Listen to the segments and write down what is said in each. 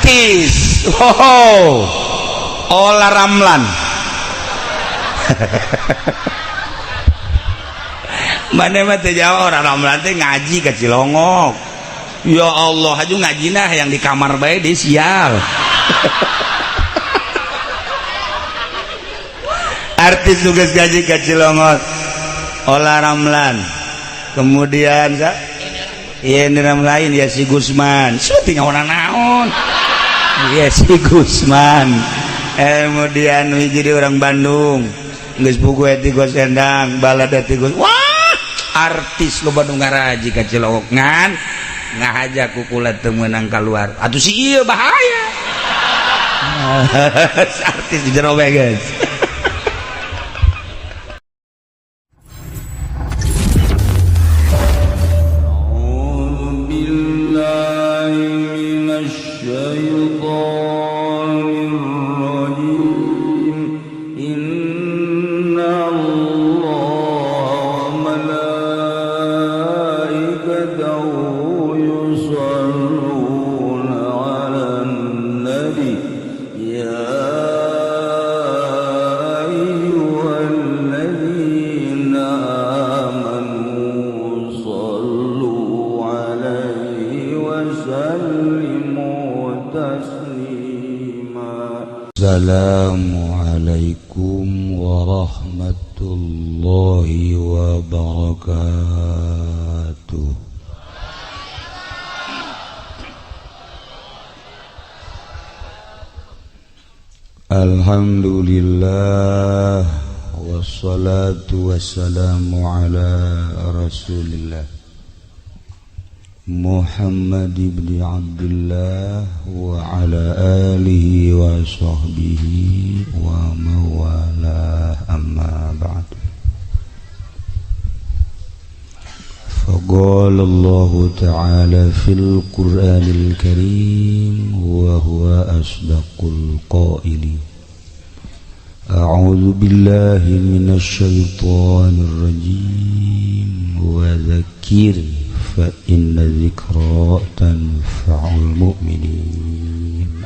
artis. Oh, Olla Ramlan. Mana mah teh jauh orang Ramlan teh ngaji ke Cilongok. Ya Allah, haju ngajina yang di kamar bae di sial. Artis tugas gaji ke Cilongok. Olla Ramlan. Kemudian ini nama lain ya si Gusman. Syuting orang naon. Ya si Gusman. Kemudian jadi orang Bandung. Geus buku eti Gos Endang, balad eti Gos. Wah, artis lo Bandung ngaraji ka Cilongok ngan ngahaja kukula teu meunang keluar. Atuh si ieu bahaya. Artis di jero we guys. Assalamualaikum warahmatullahi wabarakatuh. Alhamdulillah wassalatu wassalamu ala Rasulillah Muhammad ibn Abdullah wa ala alihi wa sahbihi wa mawalah amma ba'd. Faqala Allah ta'ala fil Qur'anil Karim wa huwa asdaqul qailin. A'udzu billahi minasy syaithanir rajim wa dzakir fa inna dzikra tanfa'ul mu'minin.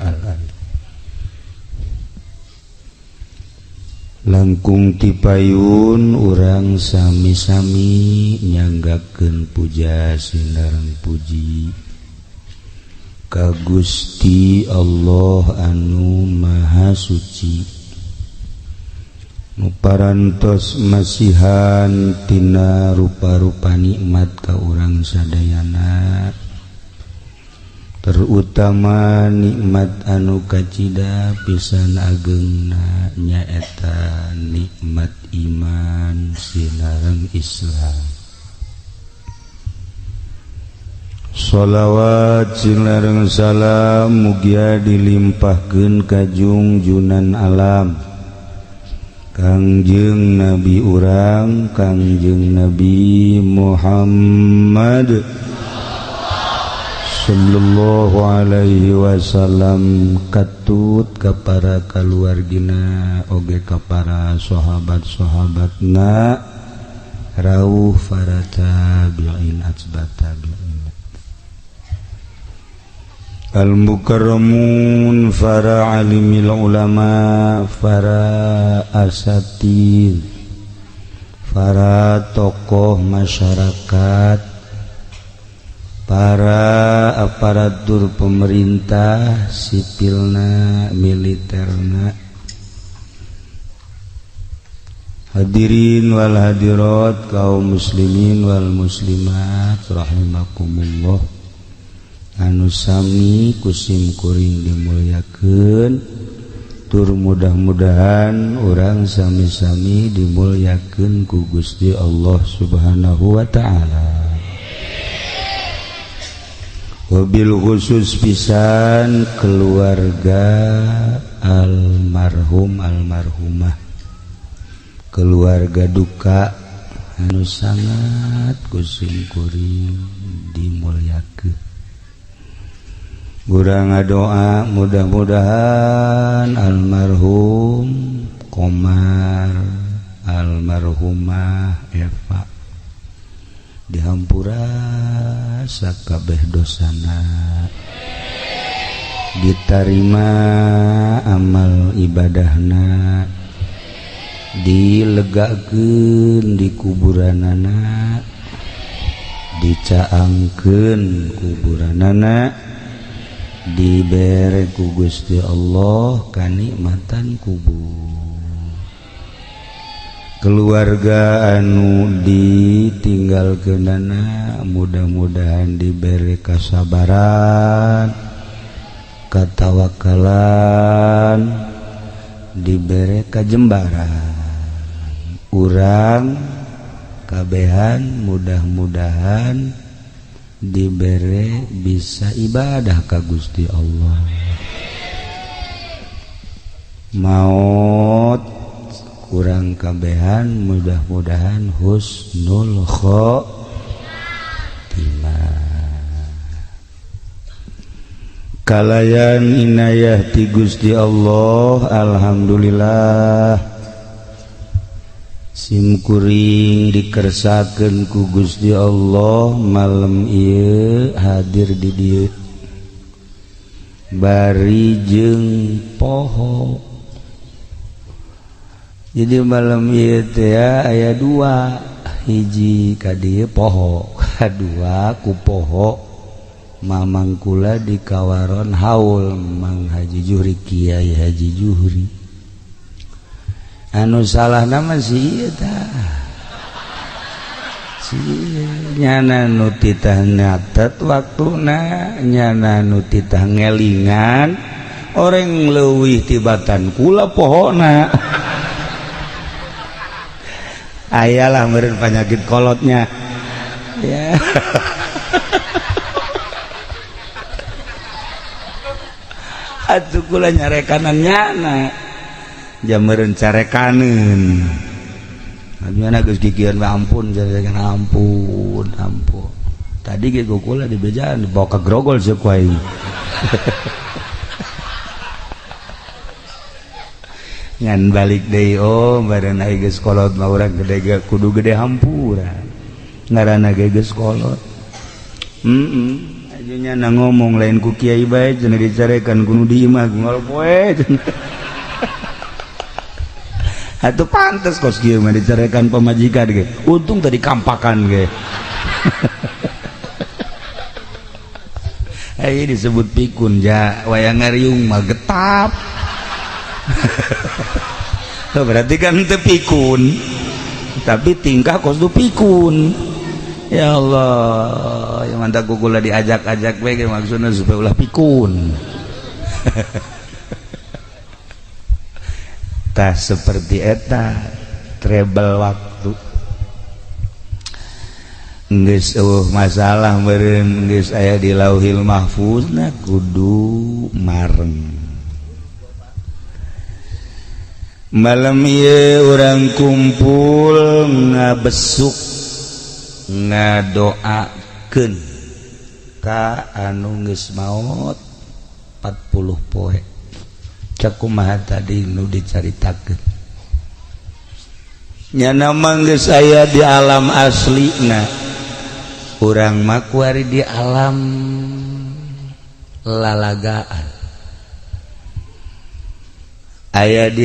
Langkung tipayun urang sami-sami nyanggakeun puja sinareng puji ka Gusti Allah anu maha suci, nu parantos masihan tina rupa-rupa nikmat ka urang sadayana, terutama nikmat anu kacida pisan ageungna nyaeta nikmat iman sinareng Islam. Shalawat sinareng salam mugia dilimpahkeun ka junjunan alam Kangjeng Nabi urang Kangjeng Nabi Muhammad sallallahu alaihi wasallam, katut ka para kaluargina oge ka para sahabat-sahabatna rawuh para tabi'in atba tabi'in al-mukarramun, para alimil ulama, para asatid, para tokoh masyarakat, para aparatur pemerintah, sipilna, militerna, hadirin wal hadirat, kaum muslimin wal muslimat rahimakumullah, anu sami kusim kuring dimulyakeun, tur mudah-mudahan orang sami-sami dimulyakeun ku Gusti Allah Subhanahu wa ta'ala. Wabil khusus pisan keluarga almarhum almarhumah, keluarga duka anu sangat kusim kuring dimulyakeun. Urang ngadoa mudah-mudahan almarhum Komar, almarhumah Eva dihampura sakabeh dosana, diterima amal ibadahna, dilegakeun di kuburanana, dicaangkeun kuburanana, dibere ku Gusti Allah kanikmatan kubur. Keluarga anu ditinggalkeunana mudah-mudahan diberi kasabaran, katawakalan, diberi kajembaran. Urang kabehan mudah-mudahan diberi bisa ibadah ka Gusti Allah. Maut kurang kabehan mudah-mudahan husnul khotimah. Kalayan inayah ti Gusti Allah, alhamdulillah simkuring dikersakeun ku Gusti Allah malam ieu hadir di dieu bari jeung poho. Jadi malam ieu teh aya dua, hiji ka dieu poho, kadua ku poho mamang kula di kawaron haul Mang Haji Juhri, Kiai Haji Juhri. Anu salah nama si eta si nyana nu titah nyatet waktuna, nyana nu titah ngelingan orang leuwih tibatan kula pohona. Ayalah meureun penyakit kolotnya ya. Atuh kula nyarekanan nyana jameureun carekaneun. Nyana geus gigian ampun, jarekan ampun. Tadi ge kula di bejaan dibawa ka grogol sih ku aing. Ngan balik deui bareun aing geus kolot mah urang gede kudu gede hampuran. Ngaranna ge geus kolot. Ajunya na ngomong lain ku kiai bae cenah dicarekan kudu di imah ngol poe. Atuh pantes kos kieu mah dicarekan pamajikan ge. Untung tadi kampakan ge. Ai disebut pikun ja, wayang ngariung mah getap. Berarti kan teu pikun. Tapi tingkah kos tu pikun. Ya Allah, yang mantap kula diajak-ajak we ge maksudna supaya ulah pikun. Tah seperti eta treble waktu geus masalah meureun geus aya di Lauhil Mahfuzna kudu mareng. Malam ieu urang kumpul ngabesuk ngadoakeun ka anu geus maot 40 poe. Cak kumaha tadi nu dicaritakeun. Nyana mah geus aya di alam aslina. Urang mah kuari di alam lalagaan. Aya di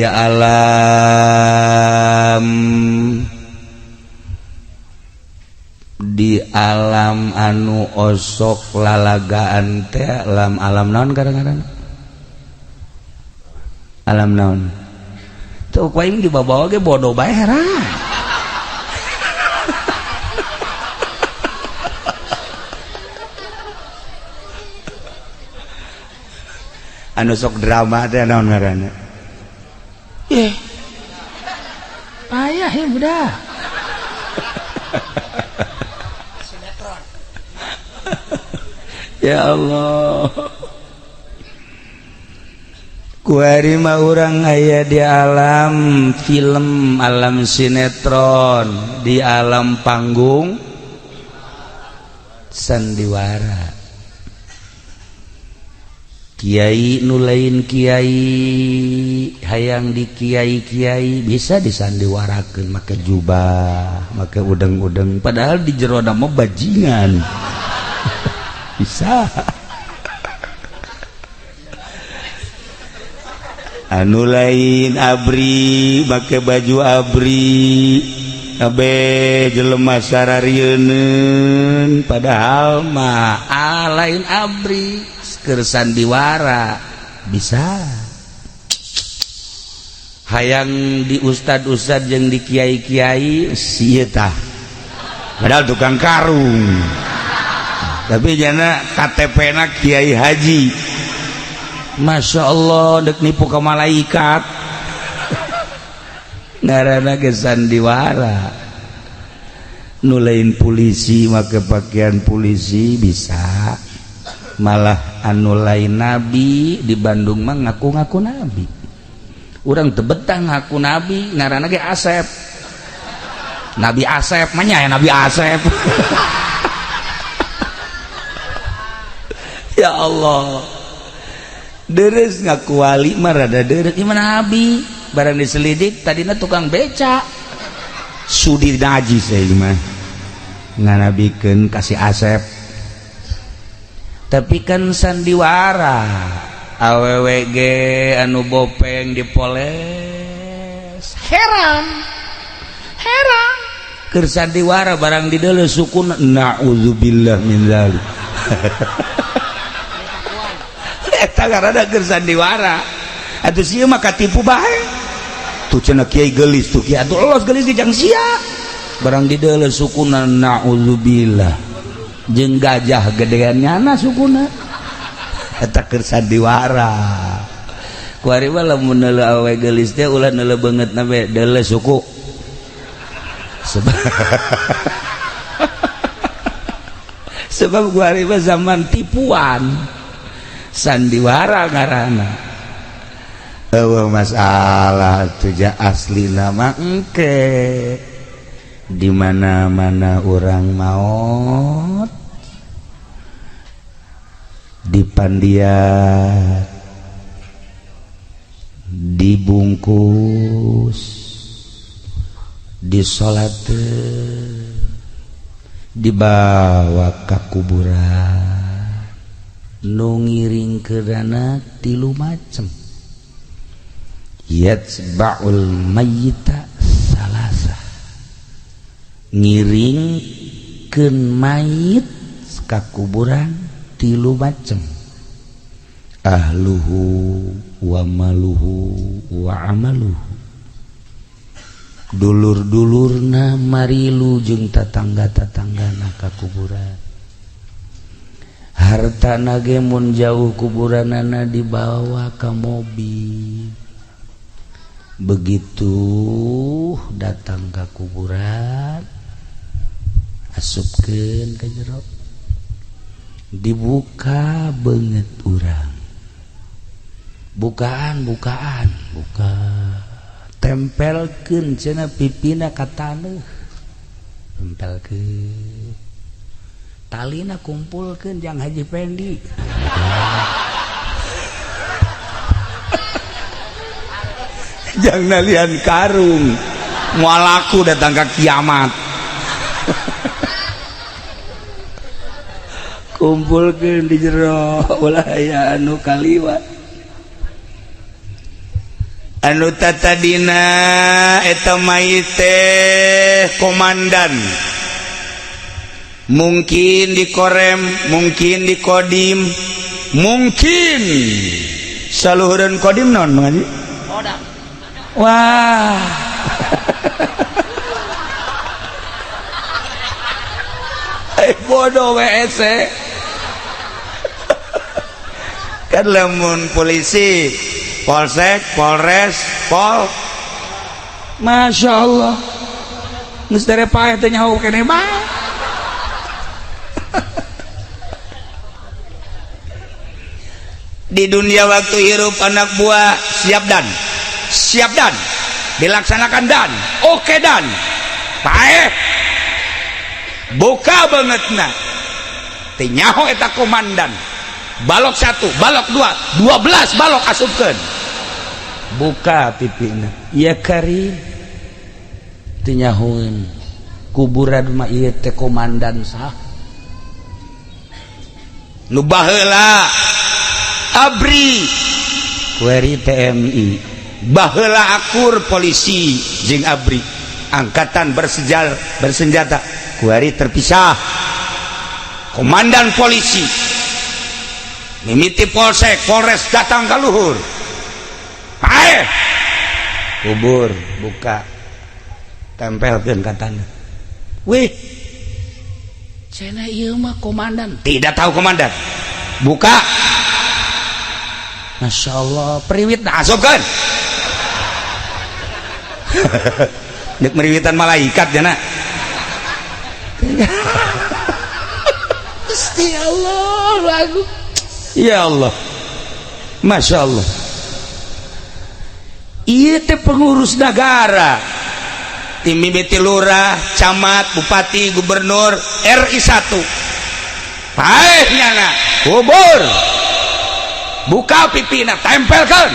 alam anu osok lalagaan teh alam naon kadang-kadang alam naon tuh paling dibawa ge bodoh bae heran. Anu sok drama teh naon ngaranna payah ya budak. Ya Allah, kuari mah urang aya di alam film, alam sinetron, di alam panggung sandiwara. Kiai nu lain kiai hayang di kiai bisa disandiwarakeun make jubah, make udeng-udeng padahal di jero mah bajingan. Bisa. anu lain abri make baju abri kabeh jelema sararieun padahal mah lain abri keur sandiwara bisa hayang di ustad-ustad jeung di kiai-kiai sieu tah padahal tukang karung tapi jana KTP-na kiai haji. Masya Allah dek nipu ke malaikat ngarana ge sandiwara nu lain polisi make pakaian polisi bisa malah anu lain nabi di Bandung mah ngaku-ngaku nabi urang teu betah ngaku nabi ngarana ge Asep Nabi Asep mah nya Nabi Asep ya Allah deres ngaku wali mah rada deres gimana Nabi barang diselidik tadinya tukang beca sudi najis mah nganabikeun kasih Asep tapi kan sandiwara awewe ge anu bopeng dipoles heran keur sandiwara barang di deuleu sukuna naudzubillah min dzalik eta garana keur sandiwara atuh sieu mah katipu bae tuh cenah kiai geulis tuh kiai atuh elos geulis di jang sia barang di deuleu sukuna naudzubillah jeung gajah gedean nyana sukuna eta keur sandiwara kuari mah lamun neuleu awewe geulis teh ulah neuleu beungeutna we deuleu suku sebab kuari mah zaman tipuan sandiwara ngaranna eueuh masalah tuja asli nama engke di mana-mana orang maot dipandiat dibungkus disolateun dibawa ka kuburan nu ngiring keudana tilu macem yatsba'ul mayyita salasa ngiringkeun mayit ka kuburan tilu macem ahluhu wa maluhu wa amaluhu dulur-dulurna marilu jeung tatangga-tatanggana ka kuburan hartana ge mun jauh kuburanana dibawa ka mobil begitu datang ka kuburan asupkeun ka jero dibuka beungeut urang buka tempelkeun cenah pipina ka taneuh tempelkeun talina kumpulkeun jang Haji Pendi jang nalian karung moal laku datang ka kiamat kumpulkeun di jero ulah aya anu kaliwat anu tatadina eta mayit teh komandan mungkin di korem mungkin di kodim mungkin saluhureun kodim naon ngaji kodam wah bodoh WC kan lamun polisi polsek polres pol Masya Allah geus derepah teh nyaho keneh bae di dunia waktu hirup anak buah siap dan dilaksanakan dan oke dan paeh buka bangetna teh nyaho eta komandan balok 1 balok 2 12 balok asupkeun buka pipina ya Karim teh nyahoeun kuburan mah ieu teh komandan sah nu baheula abri kuari TNI baheula akur polisi jeung abri angkatan bersenjata kuari terpisah komandan polisi mimiti polsek polres datang ka luhur paeh kubur buka tempelkeun katana wih cenah ieu mah komandan tidak tahu komandan buka Masya Allah periwit asupkeun dek meriwitan malaikat jana Gusti Allah lagu ya Allah Masya Allah ieu teh pengurus negara tim mimiti lurah camat bupati gubernur RI 1 paeh nyana kubur buka pipina tempelkan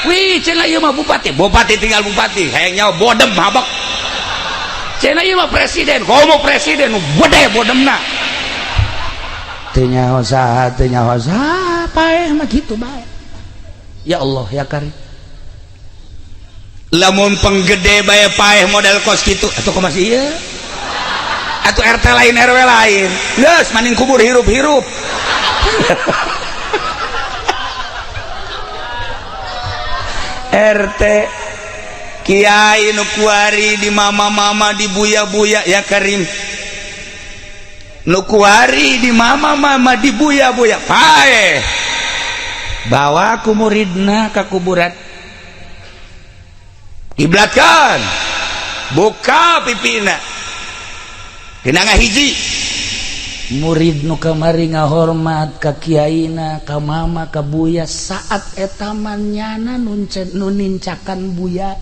wih cenah ieu mah bupati tinggal bupati hayang nyawa bodem habak cenah ieu mah presiden komo presiden gede bodemna teu nyaho saha paeh mah kitu bae ya Allah ya Karim lamun penggede bae paeh model kos kitu atuh kumaha ieu atuh RT lain RW lain geus maning kubur hirup-hirup RT kiai nu kuari di mama-mama di buya-buya ya Karim nu kuari di mama-mama di buya-buya paeh bawa ku muridna ka kuburan kiblatkan buka pipina kena ngahiji murid nu kamari ngahormat ka kiaina ka mama ka buya saat eta nyana nu nincakan buya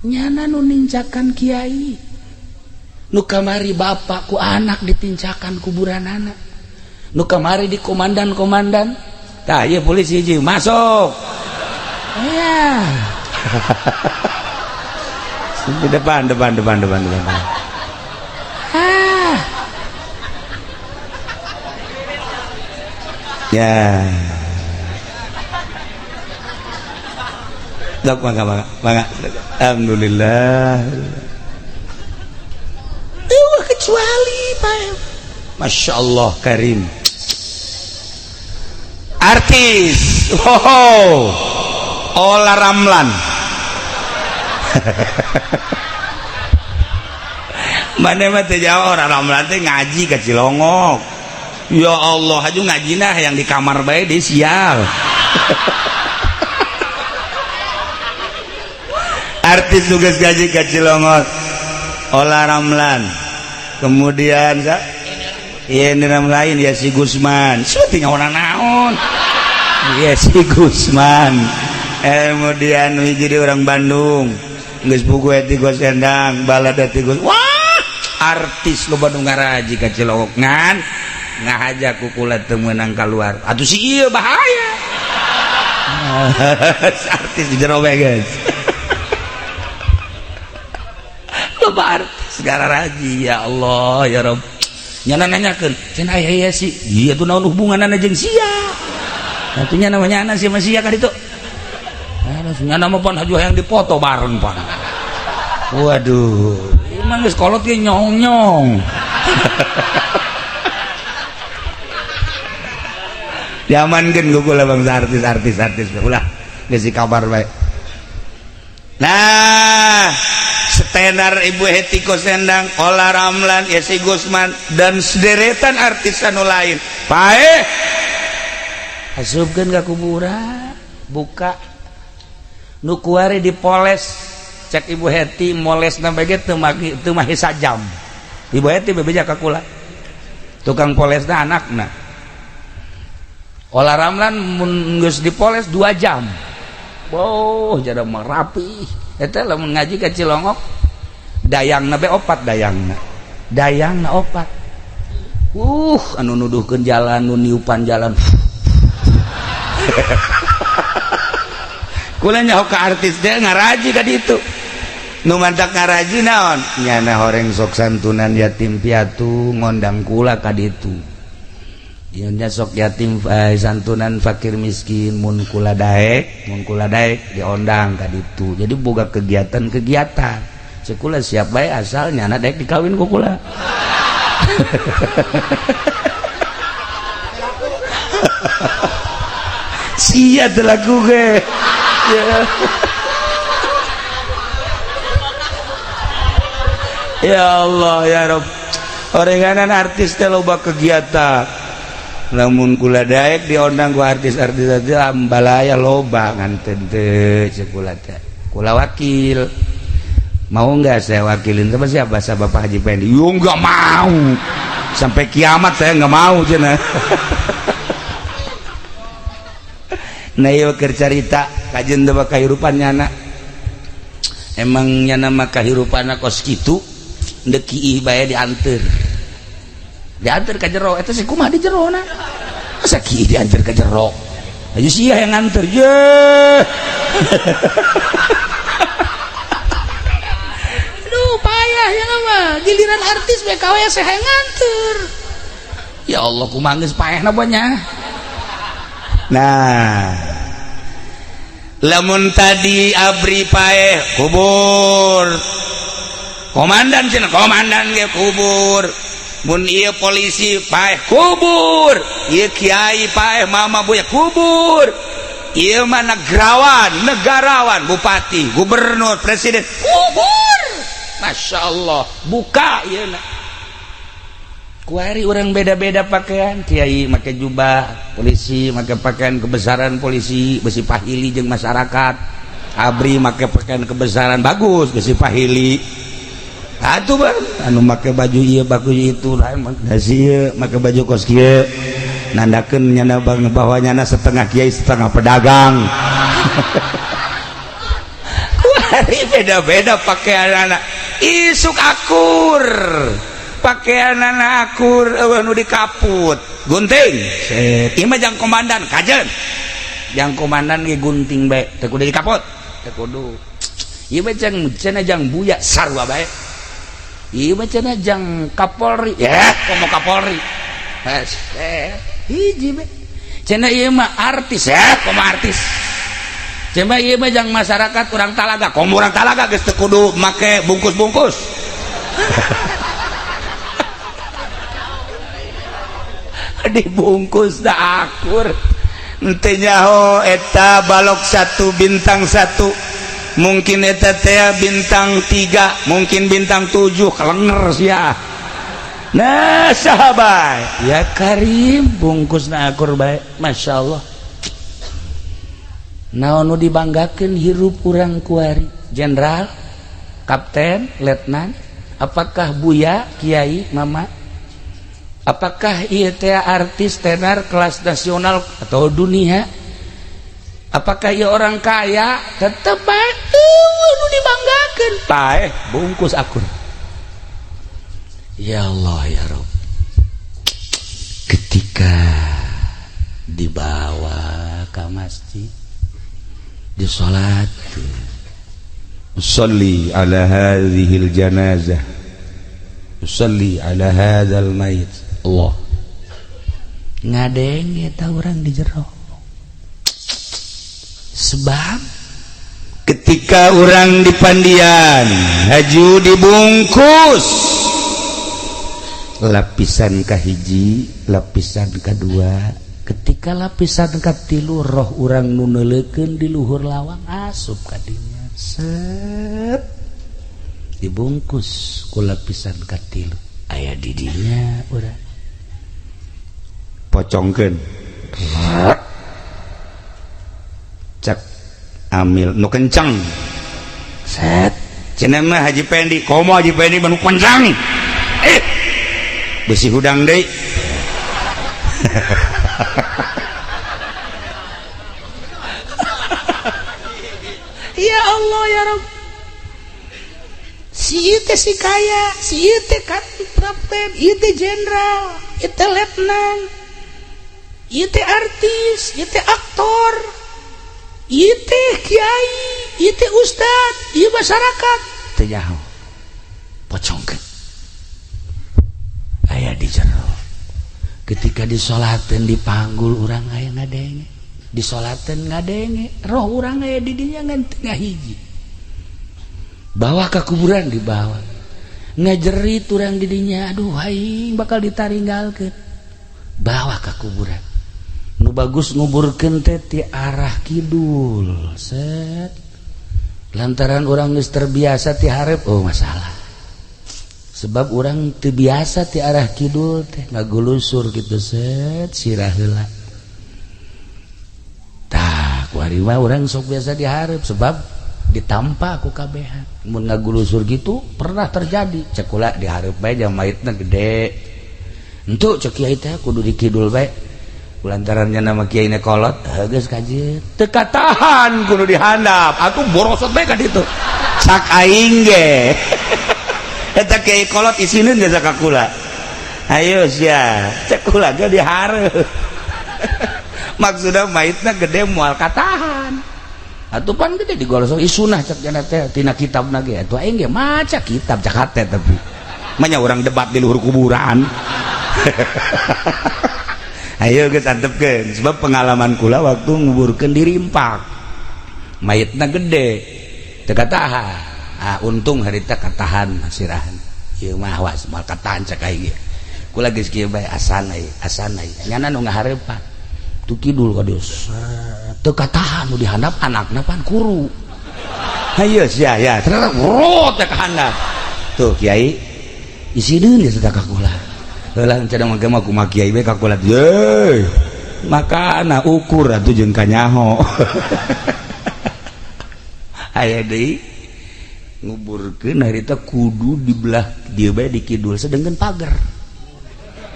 nyana nu nincakan kiai nu kamari bapak ku anak ditincakan kuburanana nu kamari di komandan tah ieu polisi hiji masuk ya depan ya dok mangga alhamdulillah kecuali Pak Masya Allah Karim artis Ola Ramlan mana mah teh jauh orang Ramlan teh ngaji ke Cilongok ya Allah aju ngajina yang di kamar bae di sial artis tugas gaji ke Cilongok Ola Ramlan kemudian ini nama lain ya si Gusman syuting orang naon ya si Gusman kemudian jadi orang Bandung geus buku eti gos endang balad eti gos wah artis lo Bandung ngaraji ka Cilongok ngan ngahaja kukulat teu meunang keluar atuh si ieu bahaya artis di jero we guys loba artis gararaji ya Allah ya Rabb nyana nanyakeun cenah aya sih ieu tuh naon hubunganna jeung sia atunya namanya anak sia sia ka ditu nyana mah pan haju hayang dipoto bareng pan waduh emang geus kolot ge nyong-nyong diamankeun ku kula bangsa artis ulah geus kabar bae nah setenar Ibu Heti Kosendang Ola Ramlan Yesi Gusman dan sederetan artis anu lain paeh asupkeun ka kuburan buka nu kuari dipoles cek Ibu Heti molesna bage teu mah sajam Ibu Heti bebeja ka kula tukang polesna anakna Ola Ramlan mun geus dipoles 2 jam boh jada mah rapi eta lamun ngaji ka Cilongok dayangna be opat dayangna opat anu nuduhkeun jalan nu niupan jalan kula nyaho ka artis dia ngaraji ka ditu nu mantak ngaraji naon nyana horeng sok santunan yatim piatu ngondang kula ka ditu Nya sok yatim santunan fakir miskin mun kula daek diondang ka ditu. Jadi boga kegiatan-kegiatan. Sekula siap bae asal nyana daek dikawin ku kula. Sia telaku ge. Ya Allah ya Rabb. Orenganan artis teh loba kegiatan. Lamun kula daek diondang ku artis-artis aja ambalaya loba nganten teh kula teh. Kula wakil. Mau enggak saya wakilin sama siapa? Bapak Haji Pendi. Yo enggak mau. Sampai kiamat saya enggak mau cenah. Nah ieu keur carita kajen teh kahirupan nyana. Emang nyana mah kahirupanna kos kitu deuk kieu bae dianteur. Diantar ke jero, itu si kumah di jero na. Masa kieu diantar ke jero? Ayo sia yang nganter, ye. Aduh payah ya mah, giliran artis BKW saya yang nganter. Ya Allah kumah geus payah na banyak. Nah, lamun tadi abri paeh kubur. Komandan cenah, komandan ge kubur. Mun ieu polisi paeh kubur, ieu kiai paeh mama buya kubur, ieu mah negarawan, bupati, gubernur, presiden kubur. Masya Allah, buka ieu na. Kuari orang beda-beda pakaian, kiai make jubah, polisi make pakaian kebesaran polisi, besi pahili jeung masyarakat. Abri make pakaian kebesaran bagus, besi pahili. Atuh bang, anu make baju ieu bagus itu lain ieu make baju kos kieu nandakeun nyana bang bahwanyana setengah kiai setengah pedagang. Kuari beda-beda pakaianana isuk akur pakaianana akur anu dikaput gunting ieu mah jang komandan kajen jang komandan ge gunting bae teu kudu dikaput teu kudu ieu mah jang buya sarua bae. Iya macana jang Kapolri ya, komo Kapolri. Hiji be. Cenah ieu mah artis ya, komo artis. Cenah ieu mah jang masyarakat urang Talaga, komo urang Talaga geus teu kudu make bungkus-bungkus. Dibungkus da akur. Henteu nyaho eta balok 1 bintang 1. Mungkin eta teh bintang 3, mungkin bintang 7 kelenger sia. Nah sahabat ya Karim bungkusna akur bae masyaallah. Naon nu dibanggakeun hirup urang kuari jenderal, kapten, letnan, apakah buya, kiai, mama? Apakah ieu teh artis tenar kelas nasional atau dunia? Apakah ia orang kaya? Tetep bae nu dibanggakeun. Paeh bungkus akur. Ya Allah ya Rabb. Ketika dibawa ke masjid disolat, usolli ala hadhil janazah, usolli ala hadzal mayit. Allah ngadeng eta urang di jero. Sebab ketika orang di pandian haju dibungkus lapisan kahiji, lapisan kedua, ketika lapisan katilu roh orang nu neuleukeun di luhur lawang asup ka dinya set dibungkus ku lapisan katilu aya di dinya urang pocongkeun cek amil nu kencang set cenah mah Haji Pendi komo Haji Pendi nu kencang besi hudang deui. Ya Allah ya Rabb, si ieu teh si kaya, si ieu teh kapten, ieu teh jenderal, ieu teh letnan, ieu teh artis, ieu teh aktor, ieu teh kiai, ieu teh ustad, ieu masyarakat teu nyaho pocongkeun aya di jero. Ketika jika disolaten dipanggul urang aya ngadenge disolaten ngadenge roh urang aya di dinya ngan tengah hiji bawa ke kuburan dibawa ngajerit urang di dinya aduh aing bakal ditaringgalkeun bawa ke kuburan nu bagus nguburkeun teh ti arah kidul set lantaran urang geus terbiasa ti hareup oh masalah sebab orang terbiasa ti arah kidul teh ngagulusur gitu set sirah heula tah kuari mah urang sok biasa dihareup sebab ditampa ku kabehan mun ngagulusur gitu pernah terjadi cek ulah dihareup bae jam maitna gede entu cek kiai teh kudu di kidul bae kulantarannya nama kiai na kolot geus kajeut teu katahan kudu dihandap atuh borosot bae ka ditu sak aing ge eta kiai kolot isinin biasa kakula ayo sia cek kula ge dihareup maksudna maitna gede moal katahan atuh pan gede digolosok isunah cek jana teh tina kitabna ge atuh aing ge maca kitab cak hate tapi manya urang debat di luhur kuburan ayo geus antepkeun sebab pengalaman kula waktu nguburkeun di Rimpak maitna gede teu katahan untung harita katahan sirahan ieu mah was moal katahan cak aing ge kula geus kieu bae asanai nyana nu ngahareupan tu kidul ka dieu teu katahan nu dihandap anakna pan kuru hayeus ya terus rot teh ka handap tuh kiai isieun geus ka kula heula cadang mah kumaha kiai bae ka kula ye makana ukur atuh jeung kanyaho aya deui nguburkeun harita kudu dibelah dieu bae di kidul sedengkeun pager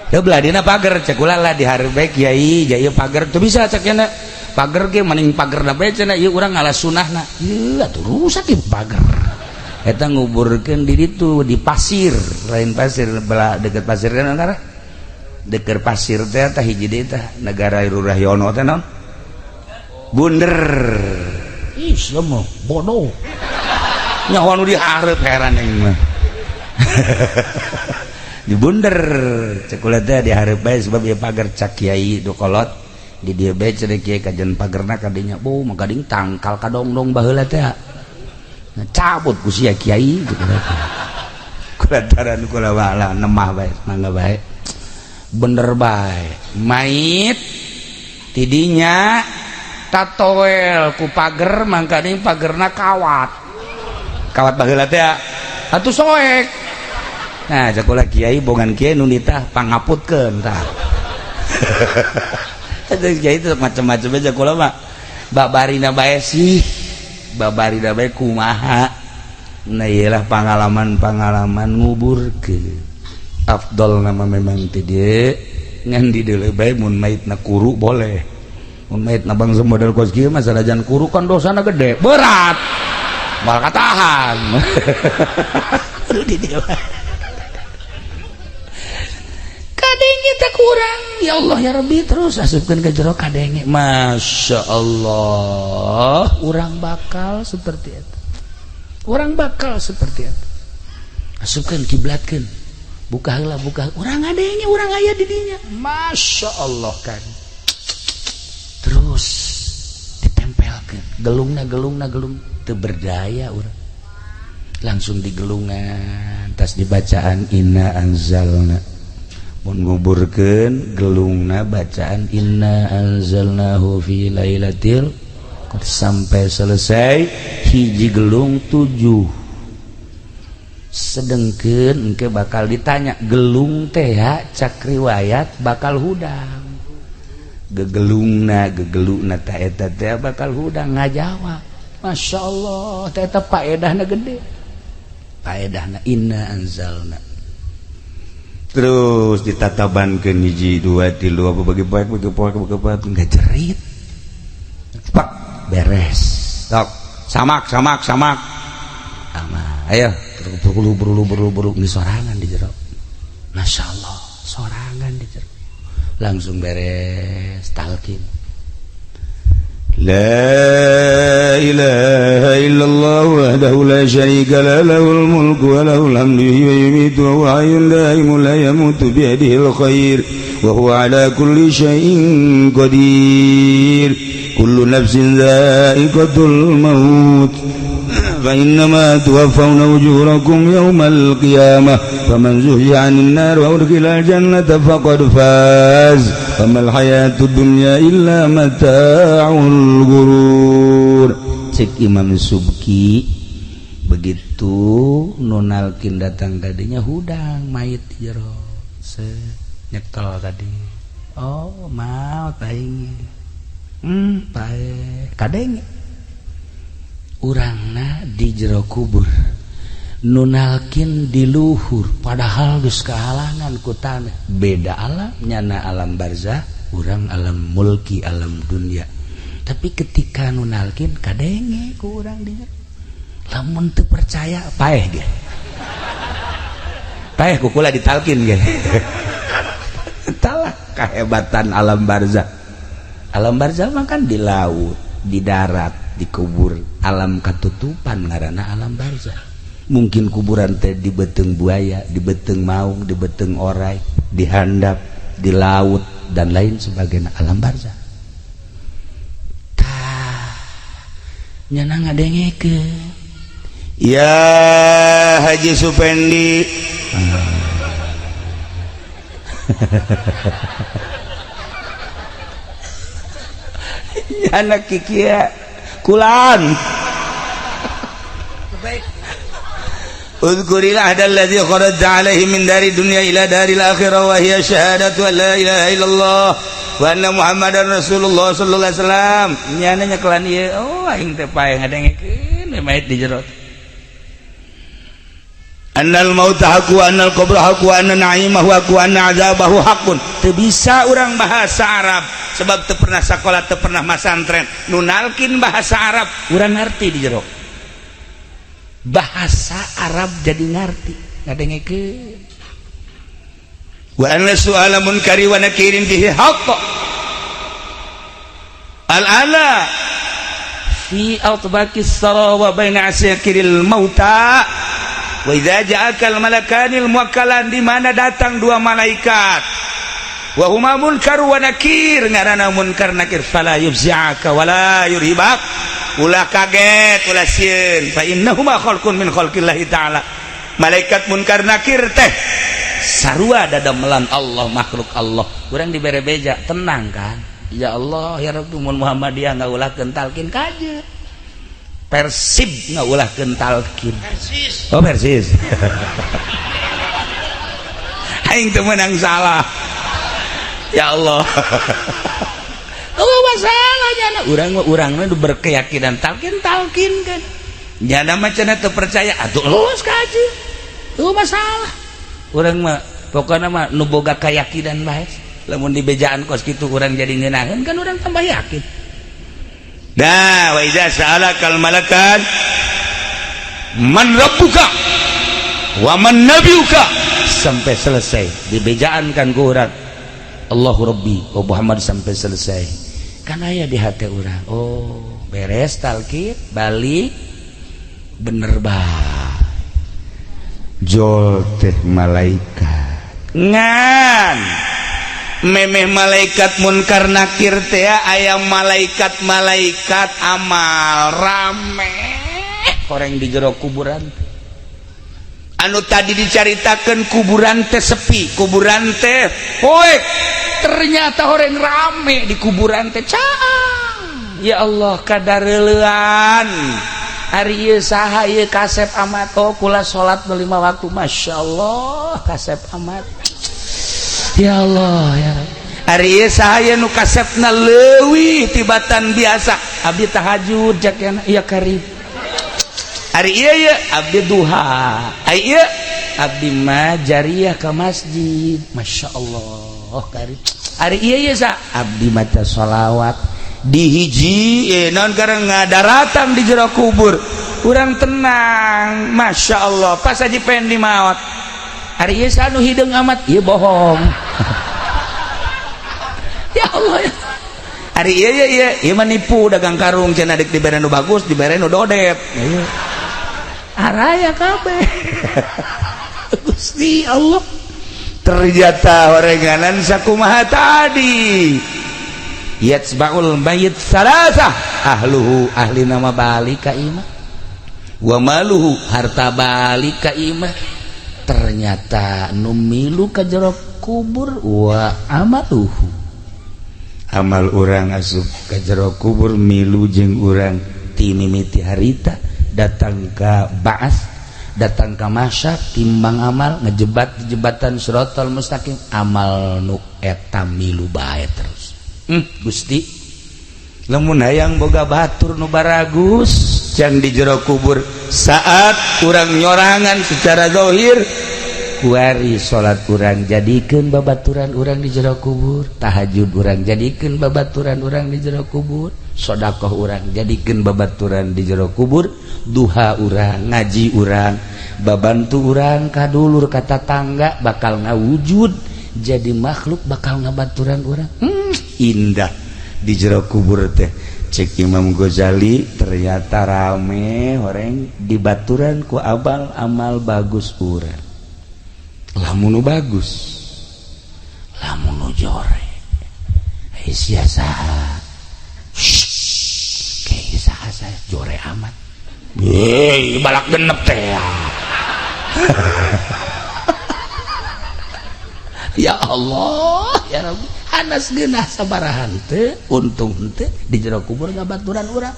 teu belah dina pager cek ulah lah dihareup bae kiai ja ieu pager teu bisa cek cenah pager ge maning pagerna bae cenah ieu urang ngalah sunahna ieu atuh rusak ieu pager eta nguburkeun di ditu di pasir lain pasir belah deket pasir kana antara deket pasir teh tah hiji deui tah negara Irurahyono teh naon bunder ih semua bodoh nyawa nu dihareup heran aing mah di bunder cek ulah teh dihareup bae sebab ieu pager cak kiai do kolot di dieu bae cenah kiai kajen pagerna ka dinya boh maka ding tangkal ka dongdong baheula teh cabut ku sia kiai gitu kulantaran kula wala nemah bae mangga bae bener bae mait tidinya tatoel ku pager mangka ding pagerna kawat baheula teh atuh soek nah cek ulah kiai bongan kiai nu nitah pangaputkeun tah eta kiai teh macam-macam aja kula mah babarina bae sih babarina bae kumaha nah iyalah pengalaman nguburkeun afdol nama memang teh dieu ngan di dieu bae mun maitna kuru boleh mun maitna bangsa model kos kieu mah sanajan kuru kan dosana gede berat mal katahan di dewa kadenge teh kurang ya Allah ya Rabbi terus asupkeun ka jero kadenge Masya Allah urang bakal seperti itu asupkeun kiblatkeun buka heula urang ngadenge urang aya di dinya Masya Allah kan terus ditempelkeun gelungna teu berdaya urang langsung digelungan tas dibacaan inna anzalna mun nguburkeun gelungna bacaan inna anzalnahu fi lailatil sampai selesai hiji gelung 7 sedengkeun engke bakal ditanya gelung teh cak riwayat bakal hudang gegelungna ta eta teh bakal hudang ngajawab Masya Allah eta paedahna gede paedahna inna anzalna terus ditatabankeun hiji 2 3 apa bagi poek enggak jerit pak beres tok samak ayo buru ini sorangan di jero Masya Allah sorangan di jero langsung beres talqin La ilaha illallah wahdahu la syarika la lahul mulku wa lahul hamdu wa yumiitu wa huwa hayyun la yamutu bi yadihil khair wa huwa ala kulli syai'in qadir kullu nafsin dha'iqatul maut fa innama tuwaffawna ujurakum yawmal qiyamah faman zuhziha 'anil nar wa udkhilal jannata faqad faz wamal hayatud dunya illa mata'ul ghurur. Cek Imam Subki begitu nunalkin datang kadinya hudang mayit di jero nyekel tadi oh mau taing tae kadeng urangna di jero kubur nunalkin di luhur padahal geus kahalangan ku tanah beda alam nyana alam barzah urang alam mulki alam dunia tapi ketika nunalkin kadenge ku urang di lamun teu percaya paeh ge paeh kukula ditalkin ge talah kahebatan alam barzah mah kan di laut di darat di kubur alam katutupan ngaranna alam barzah mungkin kuburan teh di beteng buaya di beteng maung di beteng orai di handap di laut dan lain sebagainya alam barzah nyana ngadengekeun ya Haji Supendi anak kikia kulan Uzkurillah alladzi kharaja alaihi min dari dunya ila daril akhirah wa hiya syahadatu an la ilaha illallah wa anna muhammadar rasulullah sallallahu alaihi wasallam nyana nyekelan ieu oh aing teh paeh ngadengekeun mayit di jero annal mauta haqqu annal qabra haqqu anna na'imahu haqqu anna azabahu haqqun teu bisa urang bahasa Arab sebab teu pernah sakola teu pernah masantren nunalkin bahasa Arab urang ngarti di jero bahasa Arab jadi ngarti ngadengekeun wa anna su'ala munkari wa nakirin bihi haqq al-ala fi atbaqis sara wa baina asyakiril mauta wa idza ja'akal malakanil muwakkalan di mana datang dua malaikat wa huma munkar wa nakir ngaranna munkar nakir fala yufzi'aka wala yurhibak ulah kaget ulah sieun fa innahuma khalqun min khalqillahi ta'ala malaikat munkar nakir teh sarua dadamelan Allah makhluk Allah urang dibere beja tenang kan ya Allah ya Rabbi mun Muhammadiyah ngaulahkeun talqin kaje Persib ngaulahkeun talqin oh Persis aing teu meunang salah ya Allah oh masalahnya urang mah berkeyakinan talqin kan nyana mah cenah teu percaya atuh lulus kaji tuh masalah urang mah pokona mah nu boga keyakinan bae lamun di bejaan kos kitu urang jadi ngeunaheun kan urang tambah yakin wa idza sa'alakal malakan man rabbuka wa man nabiyuka sampai selesai di bejaan kan ku urang Allahu Rabbi wa Muhammad sampai selesai kan aya di hati urang oh beres talqin balik bener bae jol teh malaikat ngan memeh malaikat munkar nakir teh aya malaikat amal rame orang di jero kuburan anu tadi dicaritakeun kuburan teh sepi kuburan teh poek ternyata orang rame di kuburan teh caang ya Allah kadareulean hari ieu saha ieu Kasep Ahmad oh kula salat 5 waktu masyaallah Kasep Ahmad ya Allah ya hari ieu saha ieu nu kasepna leuwih tibatan biasa abdi tahajud jakena ieu karib hari ieu abdi duha hari ieu abdi mah jariyah ka masjid masyaallah karib hari ieu sa abdi maca sholawat di hiji naon kareng ngadaratan di jero kubur urang tenang masyaallah pas aji pengen di maot hari ieu anu hideung amat ieu bohong ya Allah ya hari ieu manipu dagang karung cenah dik dibere nu bagus dibere nu dodet araya kabeh Gusti Allah ternyata orenganan sakumaha tadi yatsba'ul mayit salasah ahluhu ahli nama balik ka imah wa maluhu harta balik ka imah ternyata numilu ka jero kubur wa amaluhu amal urang asup ka jero kubur milu jeung urang ti mimiti harita datang ka ba'as datang ka masyak timbang amal ngejebat di jembatan Siratal Mustaqim amal nu eta milu bae terus Gusti lamun hayang boga batur nu baragus jang di jero kubur saat urang nyorangan secara zahir kuari salat urang jadikeun babaturan urang di jero kubur tahajud urang jadikeun babaturan urang di jero kubur sedekah urang jadikeun babaturan di jero kubur duha urang ngaji urang babantu urang kadulur ka tatangga bakal ngawujud jadi makhluk bakal ngabaturan urang indah di jero kubur teh cek Imam Ghazali ternyata rame orang dibaturan ku amal bagus urang lamun bagus lamun jore sia saha kayak saha saya jore amat balak genep teh ya Allah ya Rabbi anas geunah sabarahan teh untung teh di jero kubur ngabaturan urang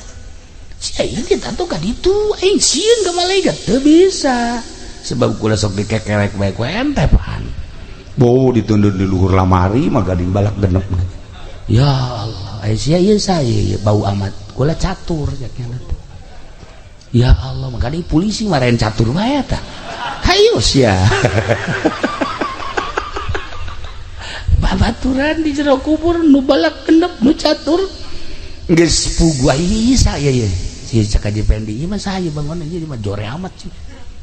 sia ieu kita tuh ka ditu aing sieun ka malaikat teu bisa sebab kula sok dikekerek bae ku ente pan bau ditundun di luhur lamari mah gading balak genep ya Allah sia ieu saya bau amat kula catur jakna teh ya Allah mah gading polisi marahin catur bae eta hayu sia babaturan di jero kubur nu balak genep nu catur geus pugu ai saya ye si cak aja pendi ieu mah saya bangun aja di mah jore amat sih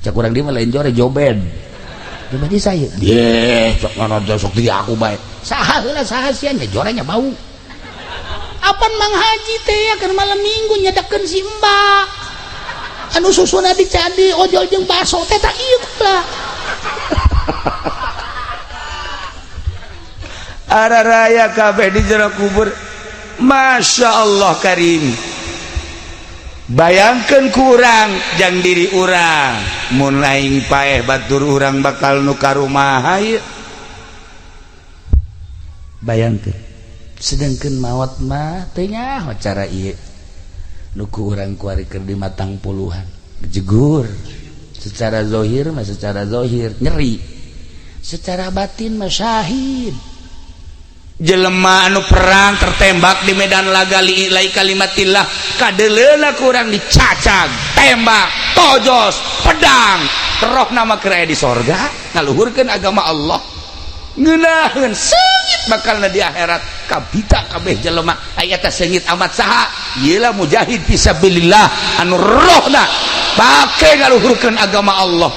cak urang dia mah lain jore joben di mah saya ye sok ngono sok di aku bae saha heula saha sia nya jorenya bau apan Mang Haji teh ya keur malam minggu nyadakeun si Mbak anu susuna dicadi ojol jeung baso teh tak ieu lah araraya kabeh di jero kubur Masya Allah Karim bayangkeun ku urang jang diri urang mun laing paeh batur urang bakal nu karumaha ieu bayangkeun sedengkeun maot mah teu nyaho cara ieu nu ku urang kuari keur di matang puluhan jegur secara zahir mah secara zahir nyeri secara batin mah syahid jelema anu perang tertembak di medan laga li'ilai kalimatillah kadeleuna kurang dicacag tembak tojos pedang roh nama keraya di sorga ngaluhurkeun agama Allah ngeunaheun seungit bakalna di akhirat kabita kabeh jelema aya teh seungit amat saha ieu lah mujahid fisabilillah anu rohna bake ngaluhurkeun agama Allah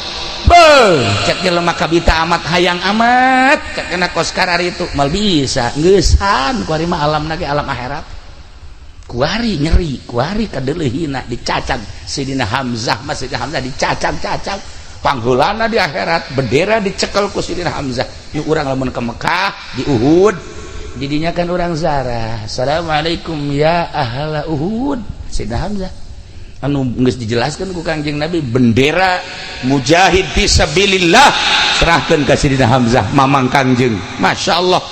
cek jelema kabita amat hayang amat cek kena koskar ari itu mal bisa ngeusan kuari mah alam nage alam akhirat kuari nyeri kuari kadeleihina dicacag Sidina Hamzah mah Sidina Hamzah dicacag-cacag pangheulana di akhirat bendera dicekel ku Sidina Hamzah yu urang lamun ke Mekah di Uhud didinya kan urang zarah assalamualaikum ya ahla Uhud Sidina Hamzah anu geus dijelaskeun ku Kangjeng Nabi bendera mujahid fisabilillah serahkeun ka Sidina Hamzah mamang Kangjeng Masya Allah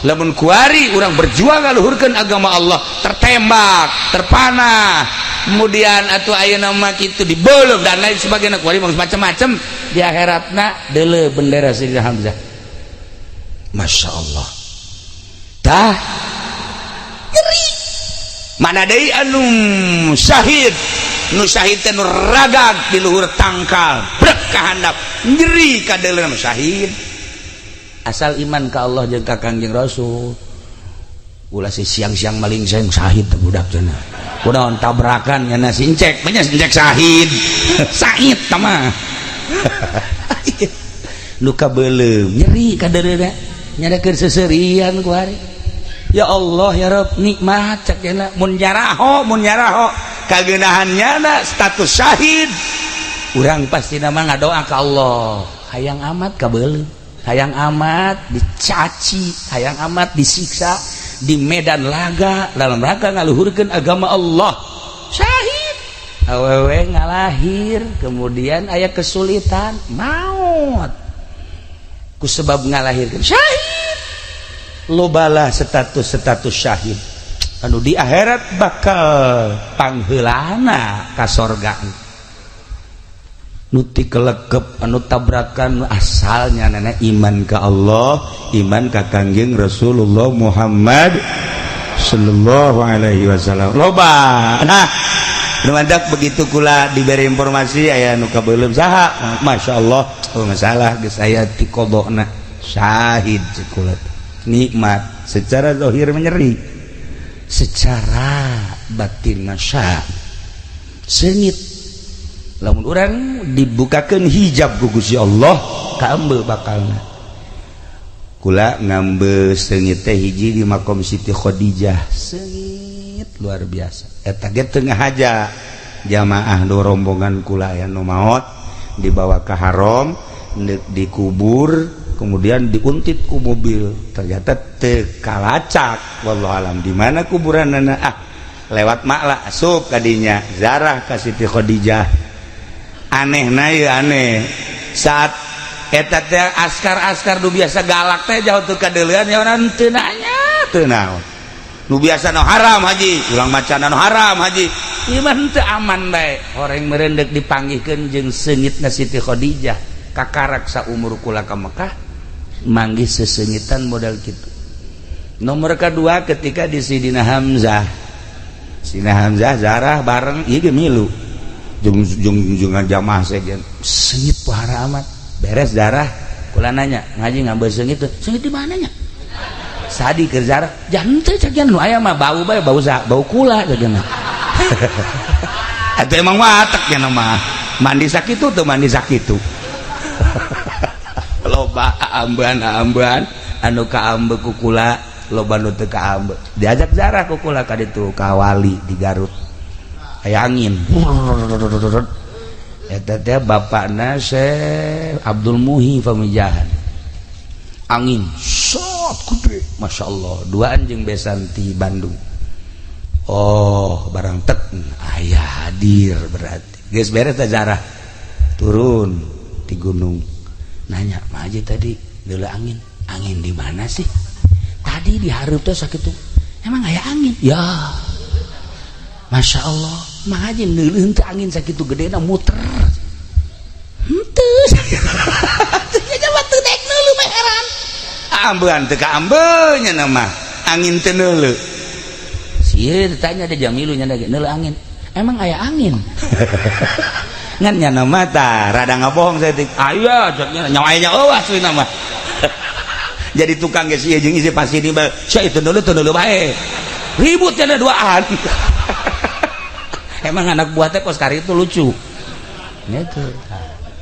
lamun kuari urang berjuang ngaluhurkeun agama Allah tertembak terpanah kemudian atuh ayeuna mah kitu dibeuleuh dan lain sebagainya kuari mah macam-macam di akhiratna deuleu bendera Sidina Hamzah Masya Allah tah nyeri mana deui anu syahid nu syahid teh nu ragag di luhur tangkal brek ka handap nyeri ka deuleuh syahid asal iman ka Allah jeung ka Kangjeng Rasul ulah si siang-siang maling sayang syahid teh budak cenah kunaon tabrakan nya nasi encek nya encek syahid syahid tah mah nu kabeuleuh nyeri ka deuleuhna nyadakeun seuseurian ku hari ya Allah ya Rabb nikmat cek cenah mun nyaraho kageunahannya na status syahid urang pasti nama ngadoa ka Allah hayang amat kabeuleuh hayang amat dicaci, hayang amat disiksa di medan laga dalam rangka ngaluhurkeun agama Allah. Syahid awewe ngalahir kemudian aya kesulitan maut ku sebab ngalahirkeun syahid. Lobalah status syahid anu di akhirat bakal pangheulana ka sorga. Nuti kelekep anu tabrakan asalnya nana iman ka Allah, iman ka Kangjeng Rasulullah Muhammad sallallahu alaihi wasallam. Loba. Nah, numandak begitu kula diberi informasi aya nu kabeulem saha. Masyaallah, oh masalah geus aya ti qodona syahid kula. Nikmat secara zahir menyeri, secara batin masya seungit. Lamun orang dibukakan hijab ku Gusti Allah ka ambe bakalna. Kula ngambe seungit teh hiji di makom Siti Khadijah, seungit luar biasa. Eta ge tengah haja jamaah do rombongan kula aya nu maot dibawa ke haram, dikubur, kemudian diuntit ku mobil. Ternyata teu kalacak wallahu alam di mana kuburanna. Lewat makla asup kadinya zarah ka Siti Khadijah. Aneh na ya aneh saat eta teh askar nu biasa galak teh jauh teu kadeulean ya orang teu nanya teu naon nu biasa nu haram haji ulang macana nu haram haji iman teu aman bae horeng meureun deuk dipanggihkeun jeung seungitna Siti Khadijah kakarak saumur kula ka Mekah manggih seseungitan modal kitu. Nomor kedua ketika di Sidina Hamzah zarah bareng ieu ge milu junjungan jamaah segan seungit pohara amat beres darah kula nanya ngaji ngambil seungit di mananya sadi keur zarah jante cagian nu aya mah bau bae bau kula cagian atuh emang watek nya mah mandi sakitu teu mandi sakitu loba ambean anu kaambe ku kula loba nu teu kaambe diajak zarah ku kula ka ditu ka wali di Garut. Aya angin eta teh bapakna Syekh Abdul Muhi Pamijahan angin sot gede masyaallah duaan jeung besan ti Bandung. Oh barang tek aya hadir berarti geus beres teh zarah turun di gunung nanya Mak Haji tadi deuleu angin di mana sih tadi di hareup teh sakitu emang aya angin ya Masya Allah Mak Haji neuleuh teh angin sakitu gedena muter henteu coba teu dek neuleuh mah heran ambean teu ka ambe nya mah angin teu neuleuh sieun ditanya ada Jamilu nya neuleuh angin emang aya angin ngan nya mah tah rada ngabohong saeutik aya nya nyawa aya eueuh aslinya mah jadi tukang geus ieu jeung isi pasini bae sia teu neuleuh bae ribut nya duaan emang anak buah teh pos kari itu lucu gitu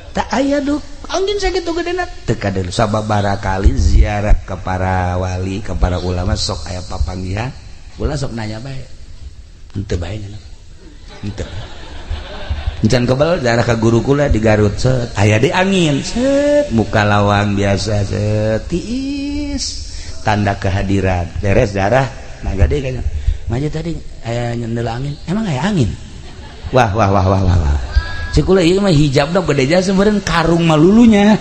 tak aya duk angin sakitu gedena teu kadeuleum sababaraha kali ziarah ke para wali ke para ulama sok aya papanggihan ulah sok nanya bae henteu bae nya henteu encan kebal ziarah ka guru kula di Garut set aya deui angin set muka lawang biasa set tiis tanda kehadiran beres ziarah nagade kayaknya Maji tadi aya nyendel angin emang aya angin wah cikula ieu mah hijabna gede jasa meureun karung malulunya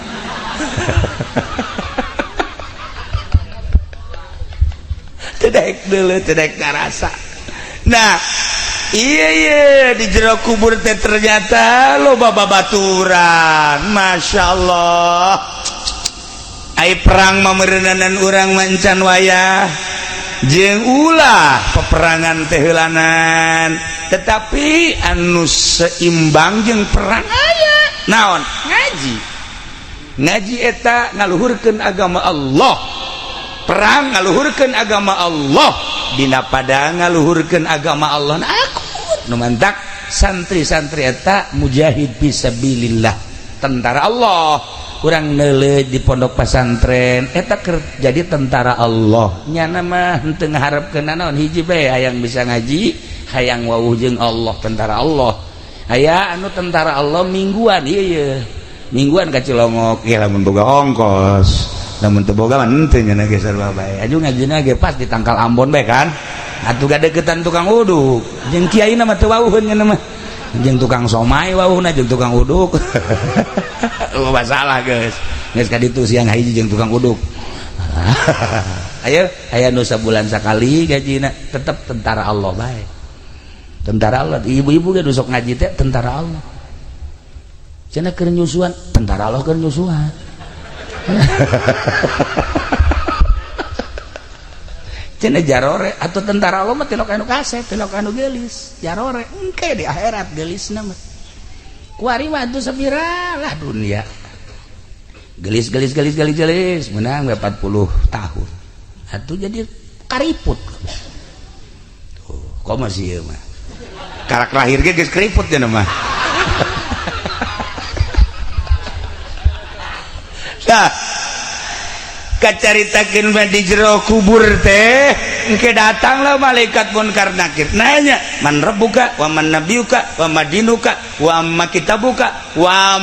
tedek deuleu tedek karasa. Nah iya di jero kubur teh ternyata loba babaturan masyaallah ai perang mameureunanan urang mancan wayah jeung ulah peperangan teh heulanan tetapi anu seimbang jeung perang aya naon ngaji eta ngaluhurkeun agama Allah perang ngaluhurkeun agama Allah dina pada ngaluhurkeun agama Allah nah aku nu mantak santri-santri eta mujahid fisabilillah tentara Allah urang neuleuh di pondok pesantren eta keur jadi tentara Allah nya mah henteu ngaharepkeun naon hiji bae hayang bisa ngaji hayang wawuh jeung Allah tentara Allah aya anu tentara Allah mingguan ieu mingguan ka Cilongok ya lamun boga ongkos namun teu boga mah henteu nya ge sarua bae aju ngajina ge pas di Tangkal Ambon bae kan atuh gadegetan tukang uduk jeung kiaina mah teu wauheun nya mah jeung tukang somai wauhna jeung tukang uduk loba salah geus ka ditu siang hiji jeung tukang uduk ayo aya nu sabulan sakali gajina tetep tentara Allah bae tentara Allah ibu-ibu ge sok ngaji teh tentara Allah cenah keur nyusuan tentara Allah keur nyusuan cenah jarore atau tentara Allah mah tilok anu kasep tilok anu geulis jarore engke di akhirat geulisna mah kuari mah atuh sapira lah dunia gelis menang 40 tahun atuh jadi kariput tuh kok masih ieu mah karak lahir ge geus keriput cenah mah nah kacaritakeun mah di jero kubur teh engke datanglah malaikat munkar nakir nanya man rabbuka wa man nabiyuka wa madinuka wa amma kitabuka wa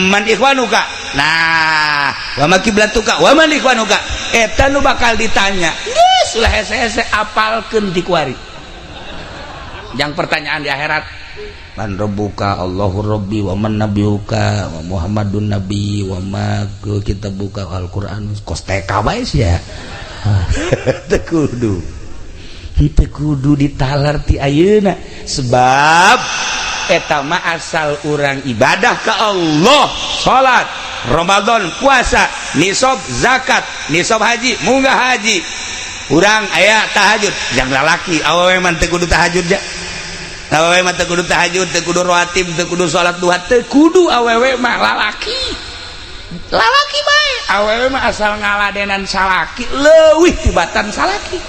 man ikhwanuka nah wa ma kiblatuka wa man ikhwanuka eta nu bakal ditanya geus ulah hese-hese apalkeun ti kuari yang pertanyaan di akhirat man rabbuka Allahu rabbi wa man nabiyuka wa Muhammadun nabi wa ma kitabuka Al-Qur'an kos teka bae sia teu kudu ditalar ti ayeuna sebab eta mah asal urang ibadah ka Allah salat Ramadan puasa nisab zakat nisab haji munggah haji urang aya tahajud jang lalaki awewe man teu kudu tahajud ja awewe mah teu kudu tahajud teu kudu rawatib teu kudu salat duha teu kudu awewe mah lalaki bae awewe mah asal ngaladenan salaki leuwih tibatan salaki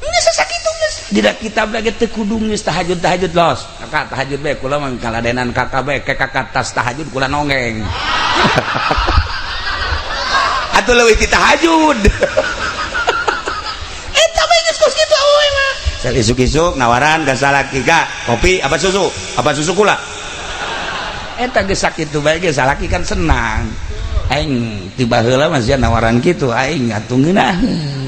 geus sakitu geus dina kitab lagi teu kudu geus tahajud los kakak tahajud bae kula mah ngaladenan kakak bae ke kakak tas tahajud kula nonggeng atuh leuwih ti tahajud eta bae geus kos kitu awewe mah isuk-isuk nawaran ka salaki ka kopi apa susu kula eta geus sakitu bae ge salaki kan senang aing tiba heula mah sia nawaran kitu aing atuh ngeunah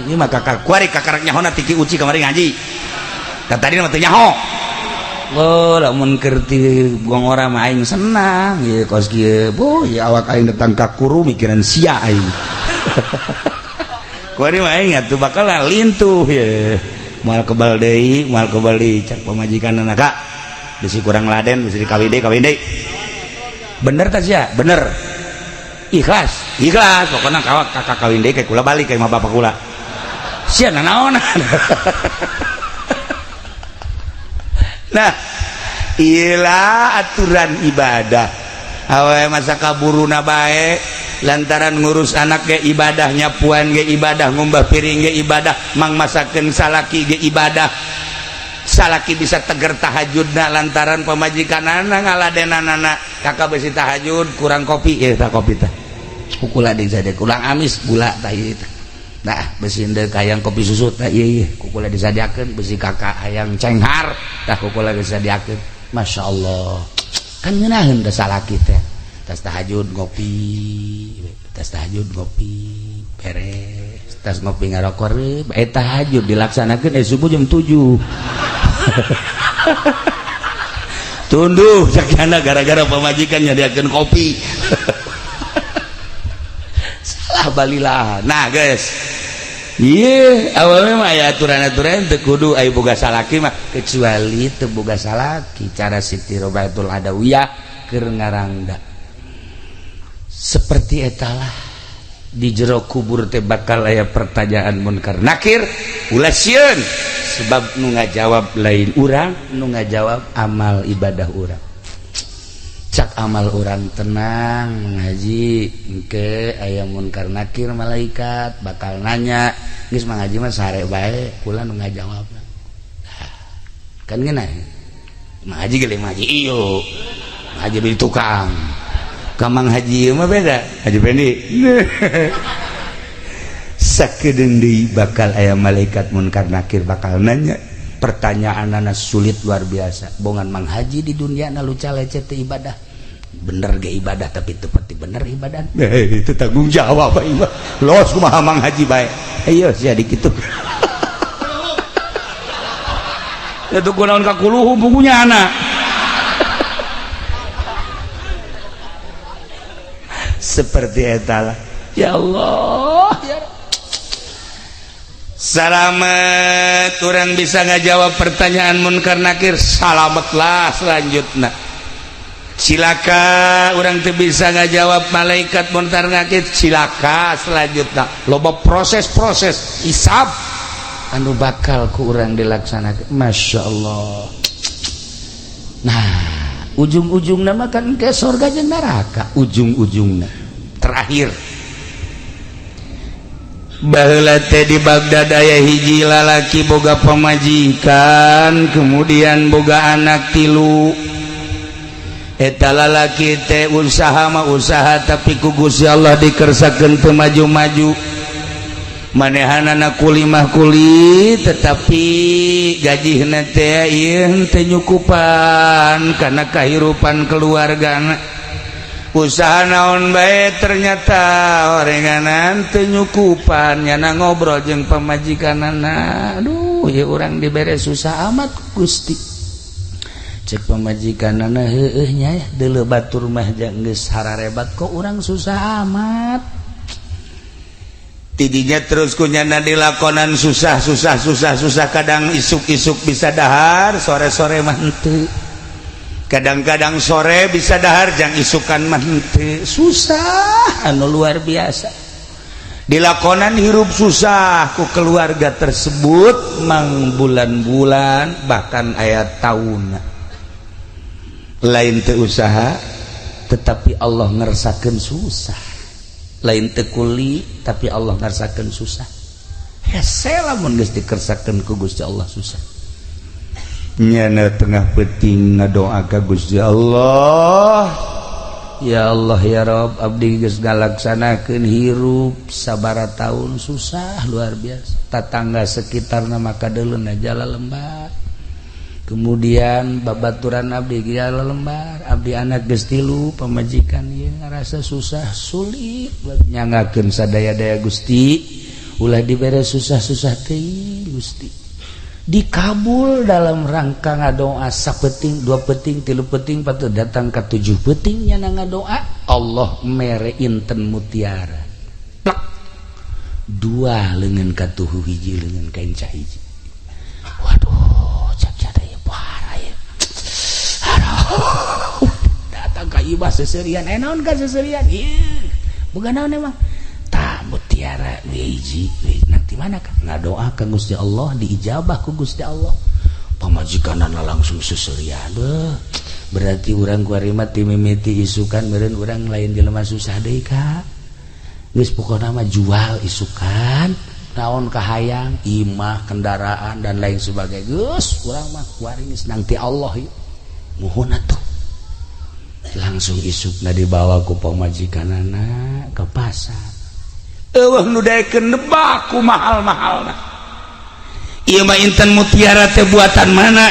ieu mah kakak kuari kakarak nyahona tiki uci kamari ngaji ka tadi mah teu nyaho lamun keur ti gongora mah aing senang ieu kos kieu boh ieu awak aing datang ka kuru mikiran sia aing kuari mah aing atuh bakal lintuh ye mal kebal deui cak pamajikanna kak bisi kurang laden bisi dikawin deui bener tah sia bener ikhlas pokona kawak kakak kawin deui kay kula balik kay mah bapak kula sia nanaon nah iyalah aturan ibadah awewe masa kaburuna bae lantaran ngurus anak ge ibadah nyapuan ge ibadah ngumbah piring ge ibadah mang masakeun salaki ge ibadah salaki bisa teger tahajudna lantaran pamajikanana ngaladenanana kakak besi tahajud kurang kopi tah kopi tah kukula deui sadek kurang amis gula tah ieu tah nah besi deuk hayang kopi susu tah ieu kukula disadiakeun besi kakak hayang cenghar tah kukula disadiakeun masyaallah kan ngeunaheun da salaki teh tas tahajud ngopi beres tas ngopi ngarokor tahajud dilaksanakeun subuh jam 7 tunduh sakiana gara-gara pamajikan nyadiakeun kopi salah balilah nah guys ieu awewe mah aya aturan-aturan teu kudu aya boga salaki mah kecuali teu boga salaki cara Siti Robaitul Adawiyah keur ngarangda seperti etalah di jero kubur teh bakal aya pertanyaan munkar nakir ulah sieun sebab nu ngajawab lain urang nu ngajawab amal ibadah urang cak amal urang tenang ngaji engke aya munkar nakir malaikat bakal nanya geus mangaji mah sare bae kula nu ngajawab kan geunah ngaji ge ngaji ieu ngaji beli tukang kamang haji mah beda haji pendi sakedeung deui bakal aya malaikat munkar nakir bakal nanya pertanyaanana sulit luar biasa bongan mang haji di dunia na luca lecet ibadah bener ge ibadah tapi tepati bener ibadah itu tanggung jawab Pak los kumaha Mang Haji bae ayo sia dikitu itu kunaon kakuluhu bukunya anak seperti eta lah ya Allah ya salamet orang bisa ngajawab pertanyaan munkar nakir salametlah selanjutnya cilaka orang tuh bisa ngajawab malaikat munkar nakir cilaka selanjutnya loba proses-proses hisab anu bakal ku urang dilaksanakan Masya Allah nah ujung-ujungna mah kan ke surga jeung neraka ujung-ujungna terakhir baheula teh di Baghdad aya hiji lalaki boga pamajikan kemudian boga anak 3 eta lalaki teh usaha mah usaha tapi ku Gusti Allah dikersakeun teu maju-maju manehanana kulimah kuli tetapi gajihna teh ieu teu nyukupan kana kahirupan keluargana usaha naon bae ternyata orenganan teu nyukupan nyana ngobrol jeung pamajikanana aduh ieu urang dibere susah amat Gusti cek pamajikanana heueuh nya deuleu batur mah geus hararebat kok urang susah amat tidinya terus kunyana dilakonan susah kadang isuk-isuk bisa dahar sore-sore mah henteu kadang-kadang sore bisa dahar jang isukan mah henteu susah anu luar biasa dilakonan hirup susah ku keluarga tersebut mang bulan-bulan bahkan aya taunna lain teu usaha tetapi Allah ngersakeun susah lain teu kuli tapi Allah ngarsakeun susah hese lamun geus dikersakeun ku Gusti Allah susah nyana tengah peuting ngadoa ka Gusti Allah ya Allah ya Rabb abdi geus ngalaksanakeun hirup sabara taun susah luar biasa tatangga sekitarna maka deuleuh jala lembar kemudian babaturan abdi jala lembar abdi anak geus 3 pamajikan ieu ngarasa susah sulit nyangakeun sadaya-daya Gusti ulah dibere susah-susah teh Gusti dikabul dalam rangka ngadoa sapeting 2 peting 3 peting patuh datang ka 7 peting nyana ngadoa Allah mere inten mutiara plak 2 leungeun ka tuhu hiji leungeun ka encah hiji waduh cak daya parah ya aduh datang ka ibah seserian naon ka seserian ieu boga naon emang mutiara hiji nanti mana kan ngadoa ka Gusti Allah diijabah ku Gusti Allah pamajikanana langsung seserian berarti urang kuari mah ti mimiti isukan meureun urang lain jelema susah deui ka geus pokona mah jual isukan naon kahayang imah kendaraan dan lain sebagainya geus urang mah kuari geus nang ti Allah ieu muhun atuh langsung isukna dibawa ku pamajikanana ke pasar eueuh nu daekeun nebaku mahal-mahalna ieu mah inten mutiara teh buatan mana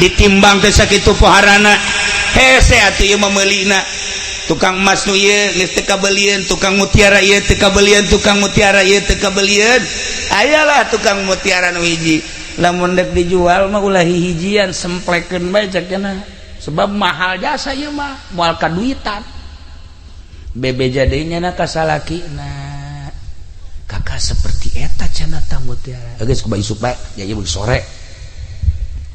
ditimbang teh sakitu poharana hese atuh ieu mah meulina tukang emas nu ieu geus teu kabeulian tukang mutiara ieu teu kabeulian tukang mutiara ieu teu kabeulian ayalah tukang mutiara nu hiji lamun dek dijual mah ulah hijian semplekeun bae cenah sebab mahal jasa ieu mah moal kaduitan bebeja deui nyana ka salakina kakak seperti eta cenah tah mutiara geus kuba isuk bae ya ieu sore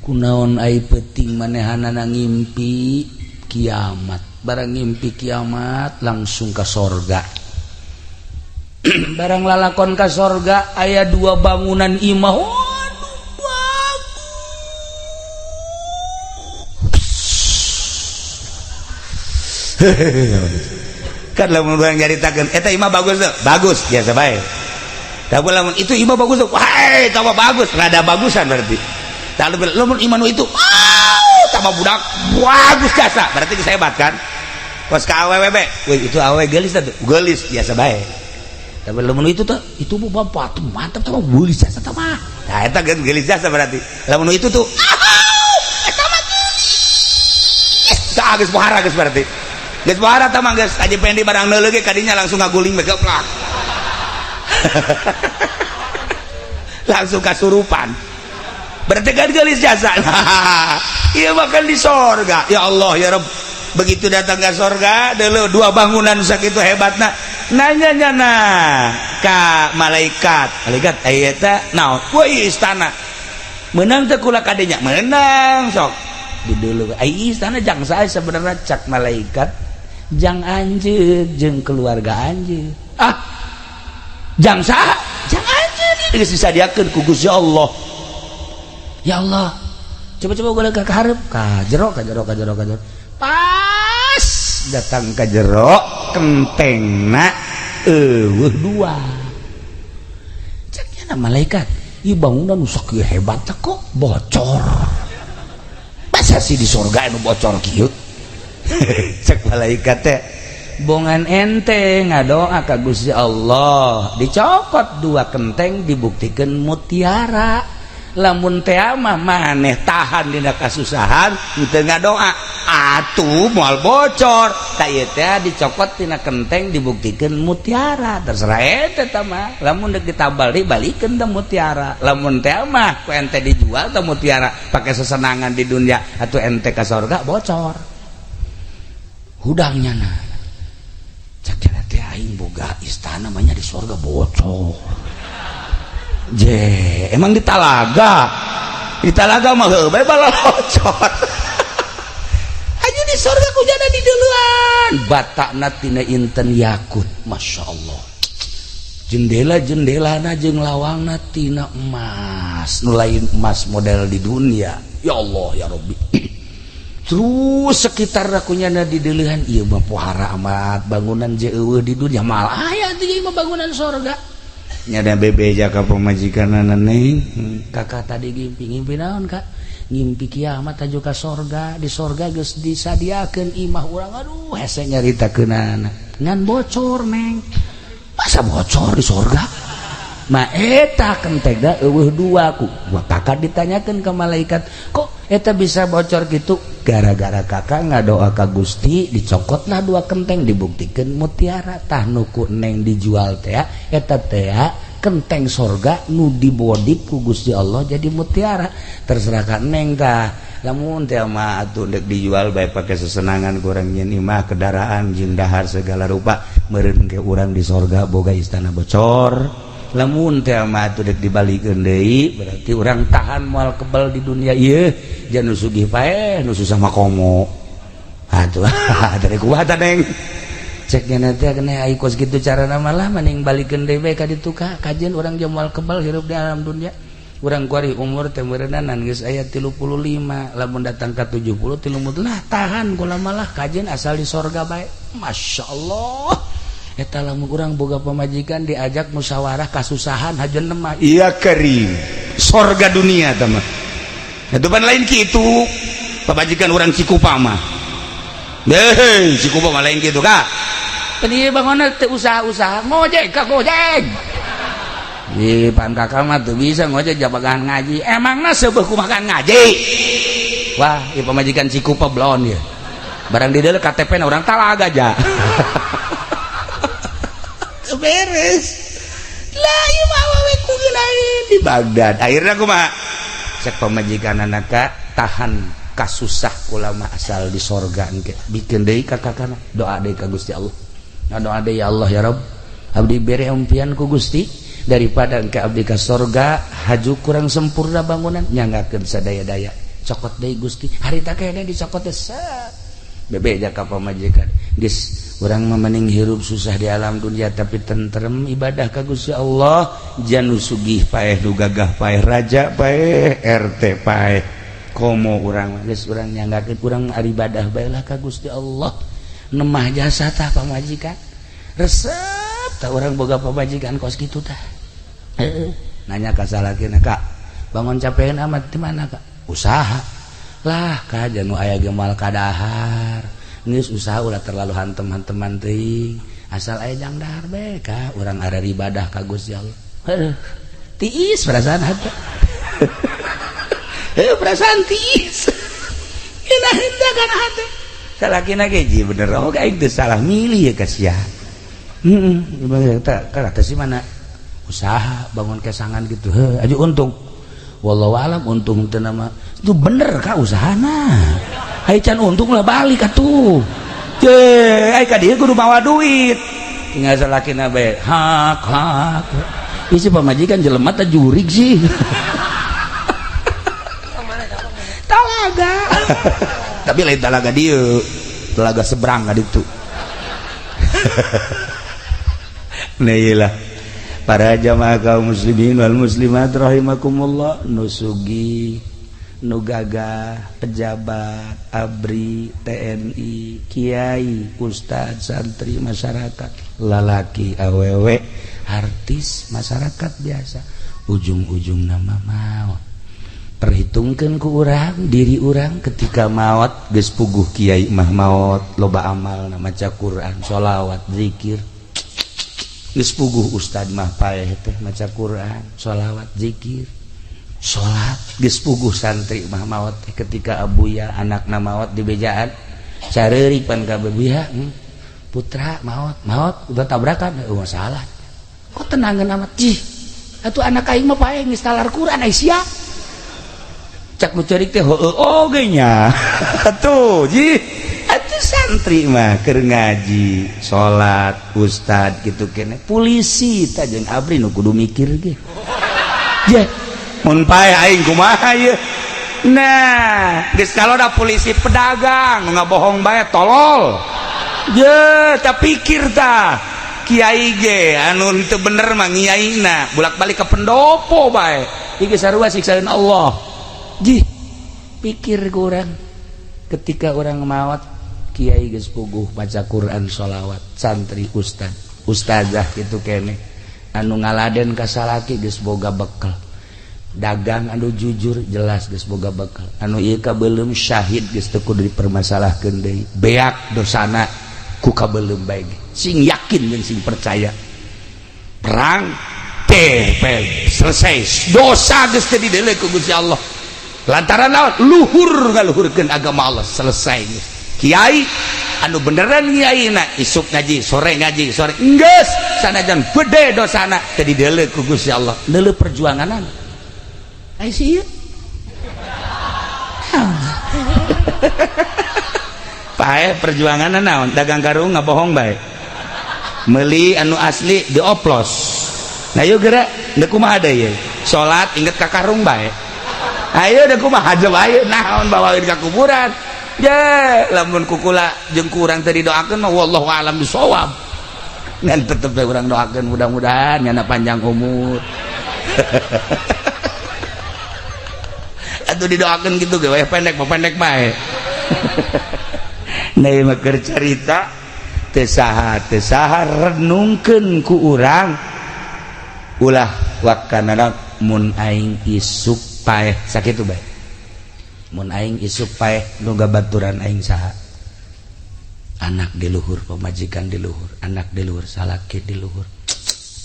kunaon ai peuting manehanana ngimpi kiamat barang ngimpi kiamat langsung ka sorga barang lalakon ka sorga aya 2 bangunan imah waduh bagus kan lamun urang nyaritakeun eta imah bagus tuh bagus biasa bae tapi lamun itu imah bagus tuh wah tambah bagus rada bagusan berarti tapi lamun imah nu itu tambah budak bagus jasa berarti disebat kan kos ka awewe be weh itu awewe geulis tuh geulis biasa bae tapi lamun itu tuh itu bapak tuh mantap tambah geulis jasa tah mah nah eta geus geulis jasa berarti lamun itu tuh eta mah geulis tah geus pohara geus berarti geus bohara tah mah geus Haji Pendi barang neuleuh ge kadinya langsung ngaguling bae geplak langsung kasurupan berarti kan gelis jasa iya makan di sorga ya Allah ya Rabb begitu datang ke sorga dulu dua bangunan sakitu hebatna nanya ka malaikat aya teh naon woi istana menang teh kula kadenya menang sok di dulu ai istana jang sae sebenarnya cak malaikat jang anjeun jeung keluarga anjeun jang saha jang anjeun geus disadiakeun ku Gusti Allah ya Allah coba-coba golek ka hareup ka jero pas datang ka jero kentengna eueuh dua ceknya malaikat ieu bangunan nu sakieu hebat kok bocor masa sih di surga anu bocor kieu cek malaikat teh bongan ente ngadoa ka Gusti Allah dicokot dua kenteng dibuktikan mutiara lamun teh mah maneh tahan dina kasusahan teu ngadoa atuh moal bocor ta ieu teh dicokot tina kenteng dibuktikan mutiara terserah eta tah mah lamun deuk ditambal dibalikeun teh mutiara lamun teh mah ku ente dijual teh mutiara pake sesenangan di dunia atuh ente ka surga bocor hudangnya nah cak teh aing boga istana mah nya di surga bocor je emang di talaga mah heuh bae bala bocor aja di surga kujana di deulean batakna tina inten yakut masyaallah jendela-jendelana jeung lawangna tina emas nu lain emas model di dunia ya Allah ya Rabbi terus sekitar rakunyana di deulehan ieu mah pohara amat bangunan je eueuh di dunia malah aya teh ieu mah bangunan surga nyada bebe jaka pemajikanana neng kakak tadi ngimpi naon kak ngimpi kiamat aju ka sorga di sorga geus disadiakeun imah urang aduh hese nyaritakeunana ngan bocor neng masa bocor di sorga mah eta kentega eueuh dua ku kakak ditanyakeun ka malaikat kok eta bisa bocor gitu gara-gara kakak ngadoa ka Gusti dicokotlah dua kenteng dibuktikan mutiara tah nuku neng dijual teh eta teh kenteng sorga nu dibodip ku Gusti Allah jadi mutiara terserah ka neng tah lamun teh mah atuh deuk dijual bae pake sesenangan kurang nyeun imah kendaraan jeung dahar segala rupa meureun ke urang di sorga boga istana bocor lamun teh mah atuh deuk dibalikeun deui berarti urang tahan moal kebal di dunia ieu jan nu sugih paeh nu susah mah komo atuh dari kuat neng ceknya nanti kena aikos gitu carana malah mending balikeun deui bae ka ditu ka kajian urang jeung moal kebal hirup di alam dunia urang kuari umur teh meureunan geus aya 35 lamun datang ka 70 30 lah tahan kula malah kajian asal di sorga bae masyaallah eta lamun urang boga pamajikan diajak musyawarah kasusahan hajeun mah iya kering sorga dunia tah mah eta pan lain kitu pamajikan urang Cikupa mah heh Cikupa mah lain kitu ka pan ieu bangunna teh usaha-usaha ngojek ka gojek ieu pan kakak mah teu bisa ngojek jabagan ngaji emangna seubeuh kumakan ngaji wah ieu pamajikan Cikupa blon ieu barang di dieu KTP na urang talaga aja beres lah ieu mah awewe kudu lain di Baghdad akhirna kumaha cek pamajikan anaka tahan kasusah ulama asal di sorga engke bikin deui ka kakana doa deui ka Gusti Allah doa deui ya Allah ya Rabb abdi bere umpian ku Gusti daripada engke abdi ka sorga haju kurang sempurna bangunan nyanggakeun sadaya-daya cokot deui Gusti harita kene dicokot teh bebe jaka pamajikan geus urang mah mending hirup susah di alam dunia tapi tentrem ibadah ka Gusti Allah janu sugih paeh nu gagah paeh raja paeh RT paeh komo urang geus urang nyanggakeun urang ibadah bae lah ka Gusti Allah nemah jasa tah pamajikan resep tah urang boga pamajikan kos kitu tah nanya ka salakina Kak bangun capeun amat di mana Kak usaha lah ka janu aya gemal kadahar geus usaha ulah terlalu hantem-hanteman teuing asal aya jang dahar bae ka urang are ibadah ka Gusti Allah tiis perasaan hate perasaan tiis ina hendak kana hate salakina ge bener oke aing teu salah milih ya kasihan. Karena sih mana usaha bangun kesangan gitu aja untung wallahu alam untung teu nama itu bener ka usahana ai can untung lah balik atuh ai ka dieu kudu mawa duit tinggal salakina bae hak isi pamajikan jelema teh jurig sih talaga tapi lain talaga dieu telaga seberang ka ditu nah iyalah para jamaah kaum muslimin wal muslimat rahimakumullah nusugi nugagah pejabat abri TNI kiai ustad santri masyarakat lalaki awewe artis masyarakat biasa ujung-ujung nama maut perhitungkan ku urang diri urang ketika maut geus puguh kiai mah maut loba amal maca Quran sholawat zikir geus puguh ustad mah paeh teh maca Quran sholawat zikir salat geus puguh santri mah maot teh ketika abuya anakna maot di bejaan sareuri pan ka bebiha putra maot udah tabrakan masalah kok tenangan amat jih atuh anak aing mah paeh geus talar Quran ai sia cak nu ceurik teh heueuh oge nya atuh jih atuh santri mah keur ngaji salat ustad kitu keneh polisi tah jeung abri nu kudu mikir ge ye mun paeh aing kumaha ye nah geus kaloda polisi pedagang nu ngabohong bae tolol ye tah pikir tah kiai ge anu teu bener mah ngiaina bolak-balik ke pendopo bae ieu sarua siksaeun Allah jih pikir ku urang ketika urang maot kiai geus puguh baca Quran sholawat santri ustazah kitu keneh anu ngaladen ka salaki geus boga bekal dagang anu jujur jelas geus boga bekal anu ieu kabeulem syahid geus teu kudu dipermasalahkeun deui beak dosana ku kabeulem bae sing yakin jeung sing percaya perang teh selesai dosa geus teu dideuleu ku Gusti Allah lantaran naon luhur ngaluhurkeun agama Allah selesai kiai anu beneran kiaina isuk ngaji sore enggeus sanajan gede dosana teu dideuleu ku Gusti Allah deuleu perjuanganan ai sieun paeh perjuanganan naon dagang karung ngabohong bae meuli anu asli dioplos nah yeuh geura teu kumaha deui ye salat inget ka karung bae ayo da kumaha aja bae naon bawain ka kuburan ye lamun kukula jeung kurang teu didoakeun mah wallahu alam bisawab ngan tetep we urang doakeun mudah-mudahan nyana panjang umur atuh didoakeun kitu ge we pendek bae nah ieu mah keur carita teu saha renungkeun ku urang ulah wakanana mun aing isuk paeh sakitu bae mun aing isuk paeh nu gabaturan aing saha anak di luhur pamajikan di luhur anak di luhur salaki di luhur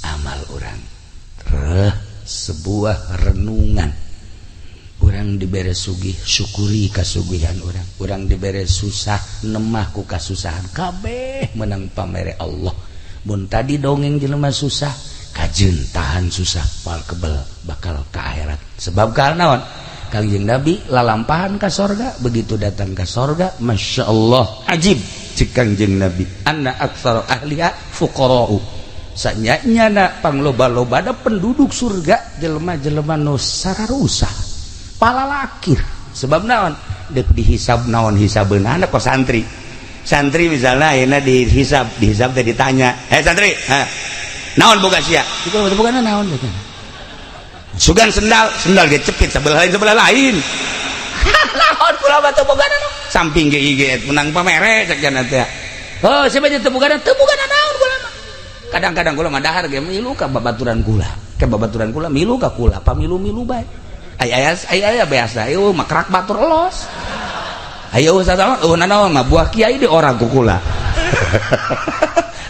amal urang sebuah renungan urang dibere sugih syukuri kasugihan urang dibere susah nemah ku kasusahan kabeh menang pamere Allah mun tadi dongeng jelema susah kajeun tahan susah pal kebel bakal ke akhirat sebab karena naon Kangjeng Nabi lalampahan ka sorga begitu datang ka sorga Masya Allah ajib cik Kangjeng Nabi anna aktsara ahliha fuqara'u sanyanyana pangloba-lobana penduduk surga jelema-jelema nu sararusah palalakir sebab naon deuk dihisab naon hisabeunana kok santri misalnya ayeuna dihisab teh ditanya santri naon boga sia itu bogana naon sugan sendal ge cepit sebelah lain naon kula mah teu bogana samping ge IG menang pamere cek jana teh oh siapa teu bogana naon kula mah kadang-kadang kula mah dahar ge milu ka babaturan kula milu ka kula pamilu-milu bae aya biasa ayo makrak batur elos ayo usah naon mah buah kiai di orang ku kula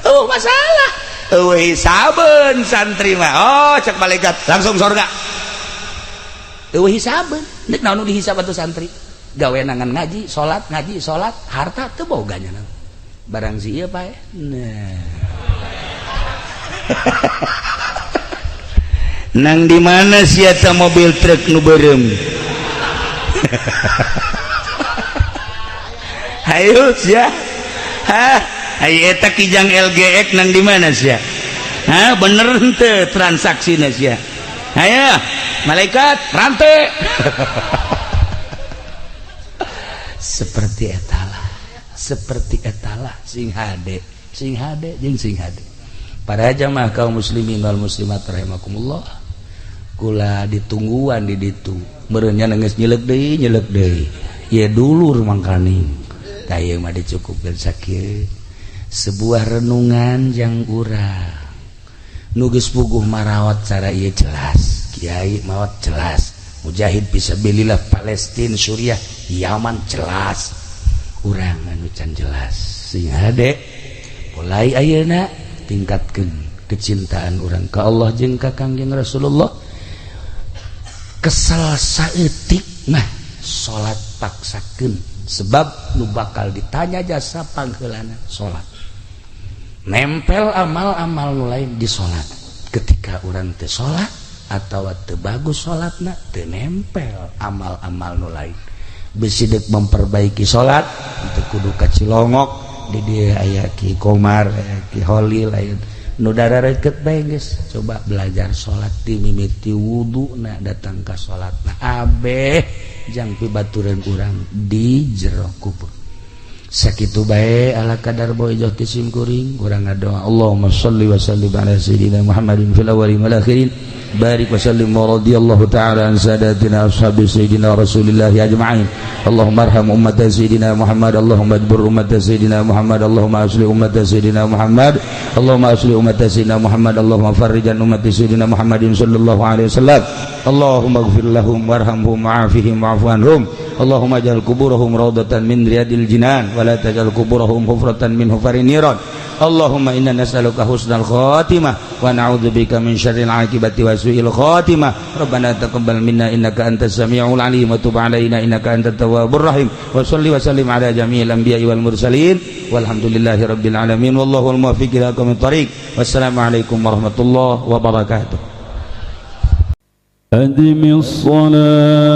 oh masalah hisabeun santri mah oh cek malaikat langsung surga hisabeun nek naon dihisab atuh santri gawe nangan ngaji salat harta teu boganya barang si ieu pae nah nang di mana sia eta mobil truk nu beureum hayu sia aya eta kijang LGX nang di mana sia bener henteu transaksina sia aya malaikat rantai seperti etalah sing hade jeung sing hade. Para jamaah kaum muslimin wal muslimat rahimakumullah, kula ditungguan di ditu meureun nya geus nyeleuk deui ya dulur mangkaning tayeu mah dicukupkeun sakieu sebuah renungan jang urang nu geus puguh marawat cara ieu jelas kiai maot jelas mujahid fisabilillah Palestina Suriah Yaman jelas urang anu can jelas sing hade mulai ayeuna tingkatkeun kecintaan urang ka Allah jeung ka Kangjeng Rasulullah kesal saeutik mah salat paksakeun sebab nu bakal ditanya jasa pangheulana salat nempel amal-amal nu lain di salat ketika urang teu salat atau teu bagus salatna teu nempel amal-amal nu lain bisi deuk memperbaiki salat teu kudu ka Cilongok di dieu aya Ki Komar aya Ki Holil aya nu darareukeut bae geus coba belajar salat ti mimiti wuduna datang ka salatna abeh jang pibaturan urang di jero kubur sakitu bae ala kadar boe joh ti sim kuring urang ngadoa Allahumma shalli wa sallim ala sayyidina Muhammadin fil awwalin wal akhirin barik wa sallim wa radiyallahu ta'ala an sadatina ashabi sayyidina Rasulillah ajma'in Allahumma arham ummat sayyidina Muhammad Allahumma adbur ummat sayyidina Muhammad Allahumma asli ummat sayyidina Muhammad Allahumma asli ummat sayyidina Muhammad Allahumma farrijan ummat sayyidina Muhammadin sallallahu alaihi wasallam Allahumma ighfir lahum warhamhum wa'afihim wa'fu anhum Allahumma ja'al kuburahum rawdatan min riyadil jinan wa la taj'al kuburahum hufratan min hufarin niran Allahumma inna nas'aluka husnal khatimah wa na'udzubika min syarril 'aqibati wa su'il khatimah Rabbana taqabbal minna innaka antas samiul 'alim wa tub 'alaina innaka antat tawwabur rahim wa shalli wa sallim ala jami'il anbiya'i wal mursalin walhamdulillahi rabbil alamin wallahu al muwaffiq ila aqwamit thariq wassalamu alaikum warahmatullahi wabarakatuh adimis shalah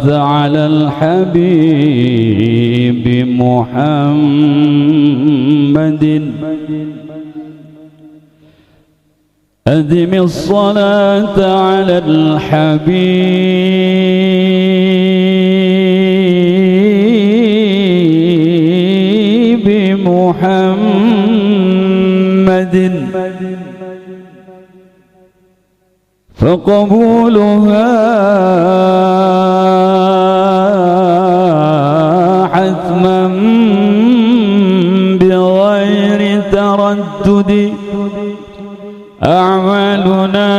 على الحبيب محمد أدم الصلاة على الحبيب محمد فقبولها حتما بغير تردد أعمالنا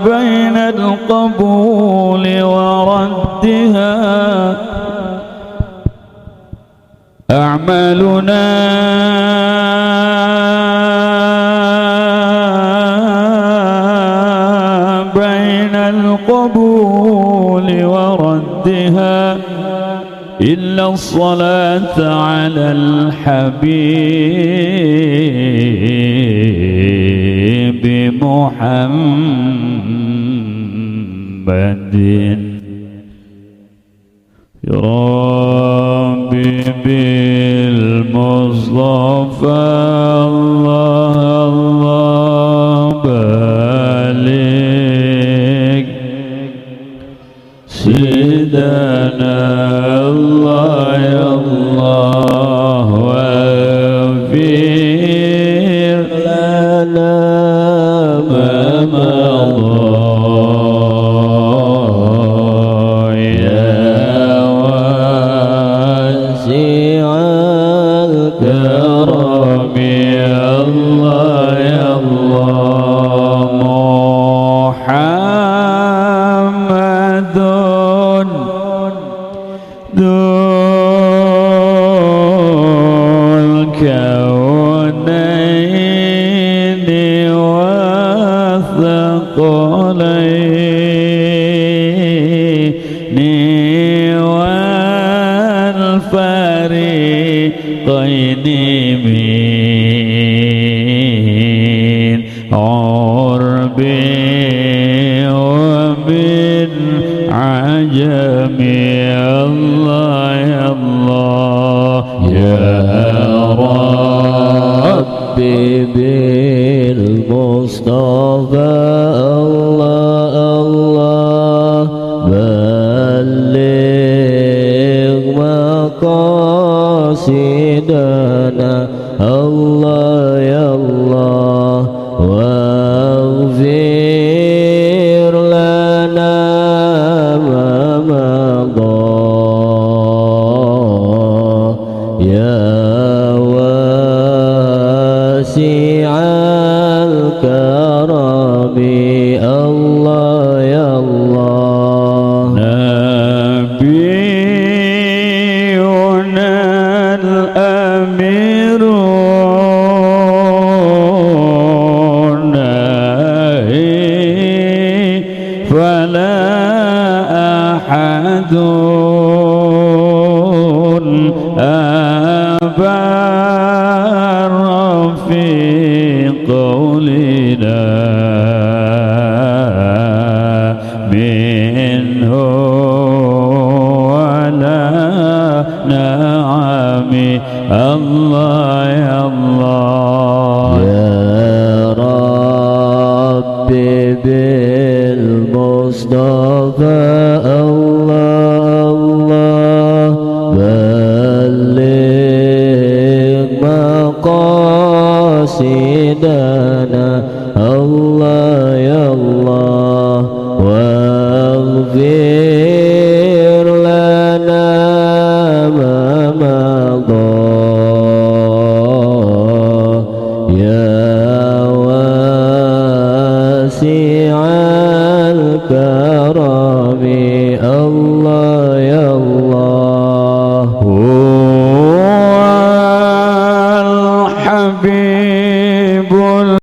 بين القبول وردها أعمالنا بين القبول وردها إلا الصلاة على الحبيب محمد يا ربي بالمصطفى الله بارك سيدنا الله يا الله واغفر لنا ما مضى يا واسع الكرم يا الله يا الله محمد ذو الكون الفريقين من عرب ومن عجم الله يا الله يا ربي بالمصطفى الله الله بلغ مقاصدنا الله يا الله واغفر لنا ما مضى يا واسع الكرم الله يا الله نبينا الأمير فلا أحد أبر في قولنا منه ولا نعم الله يا الله يا ربي بالمصطفى الله الله بلغ مقاصدنا الله يا الله واغفر لنا ما مضى يا واسع الكرم الله يا الله هو الحبيب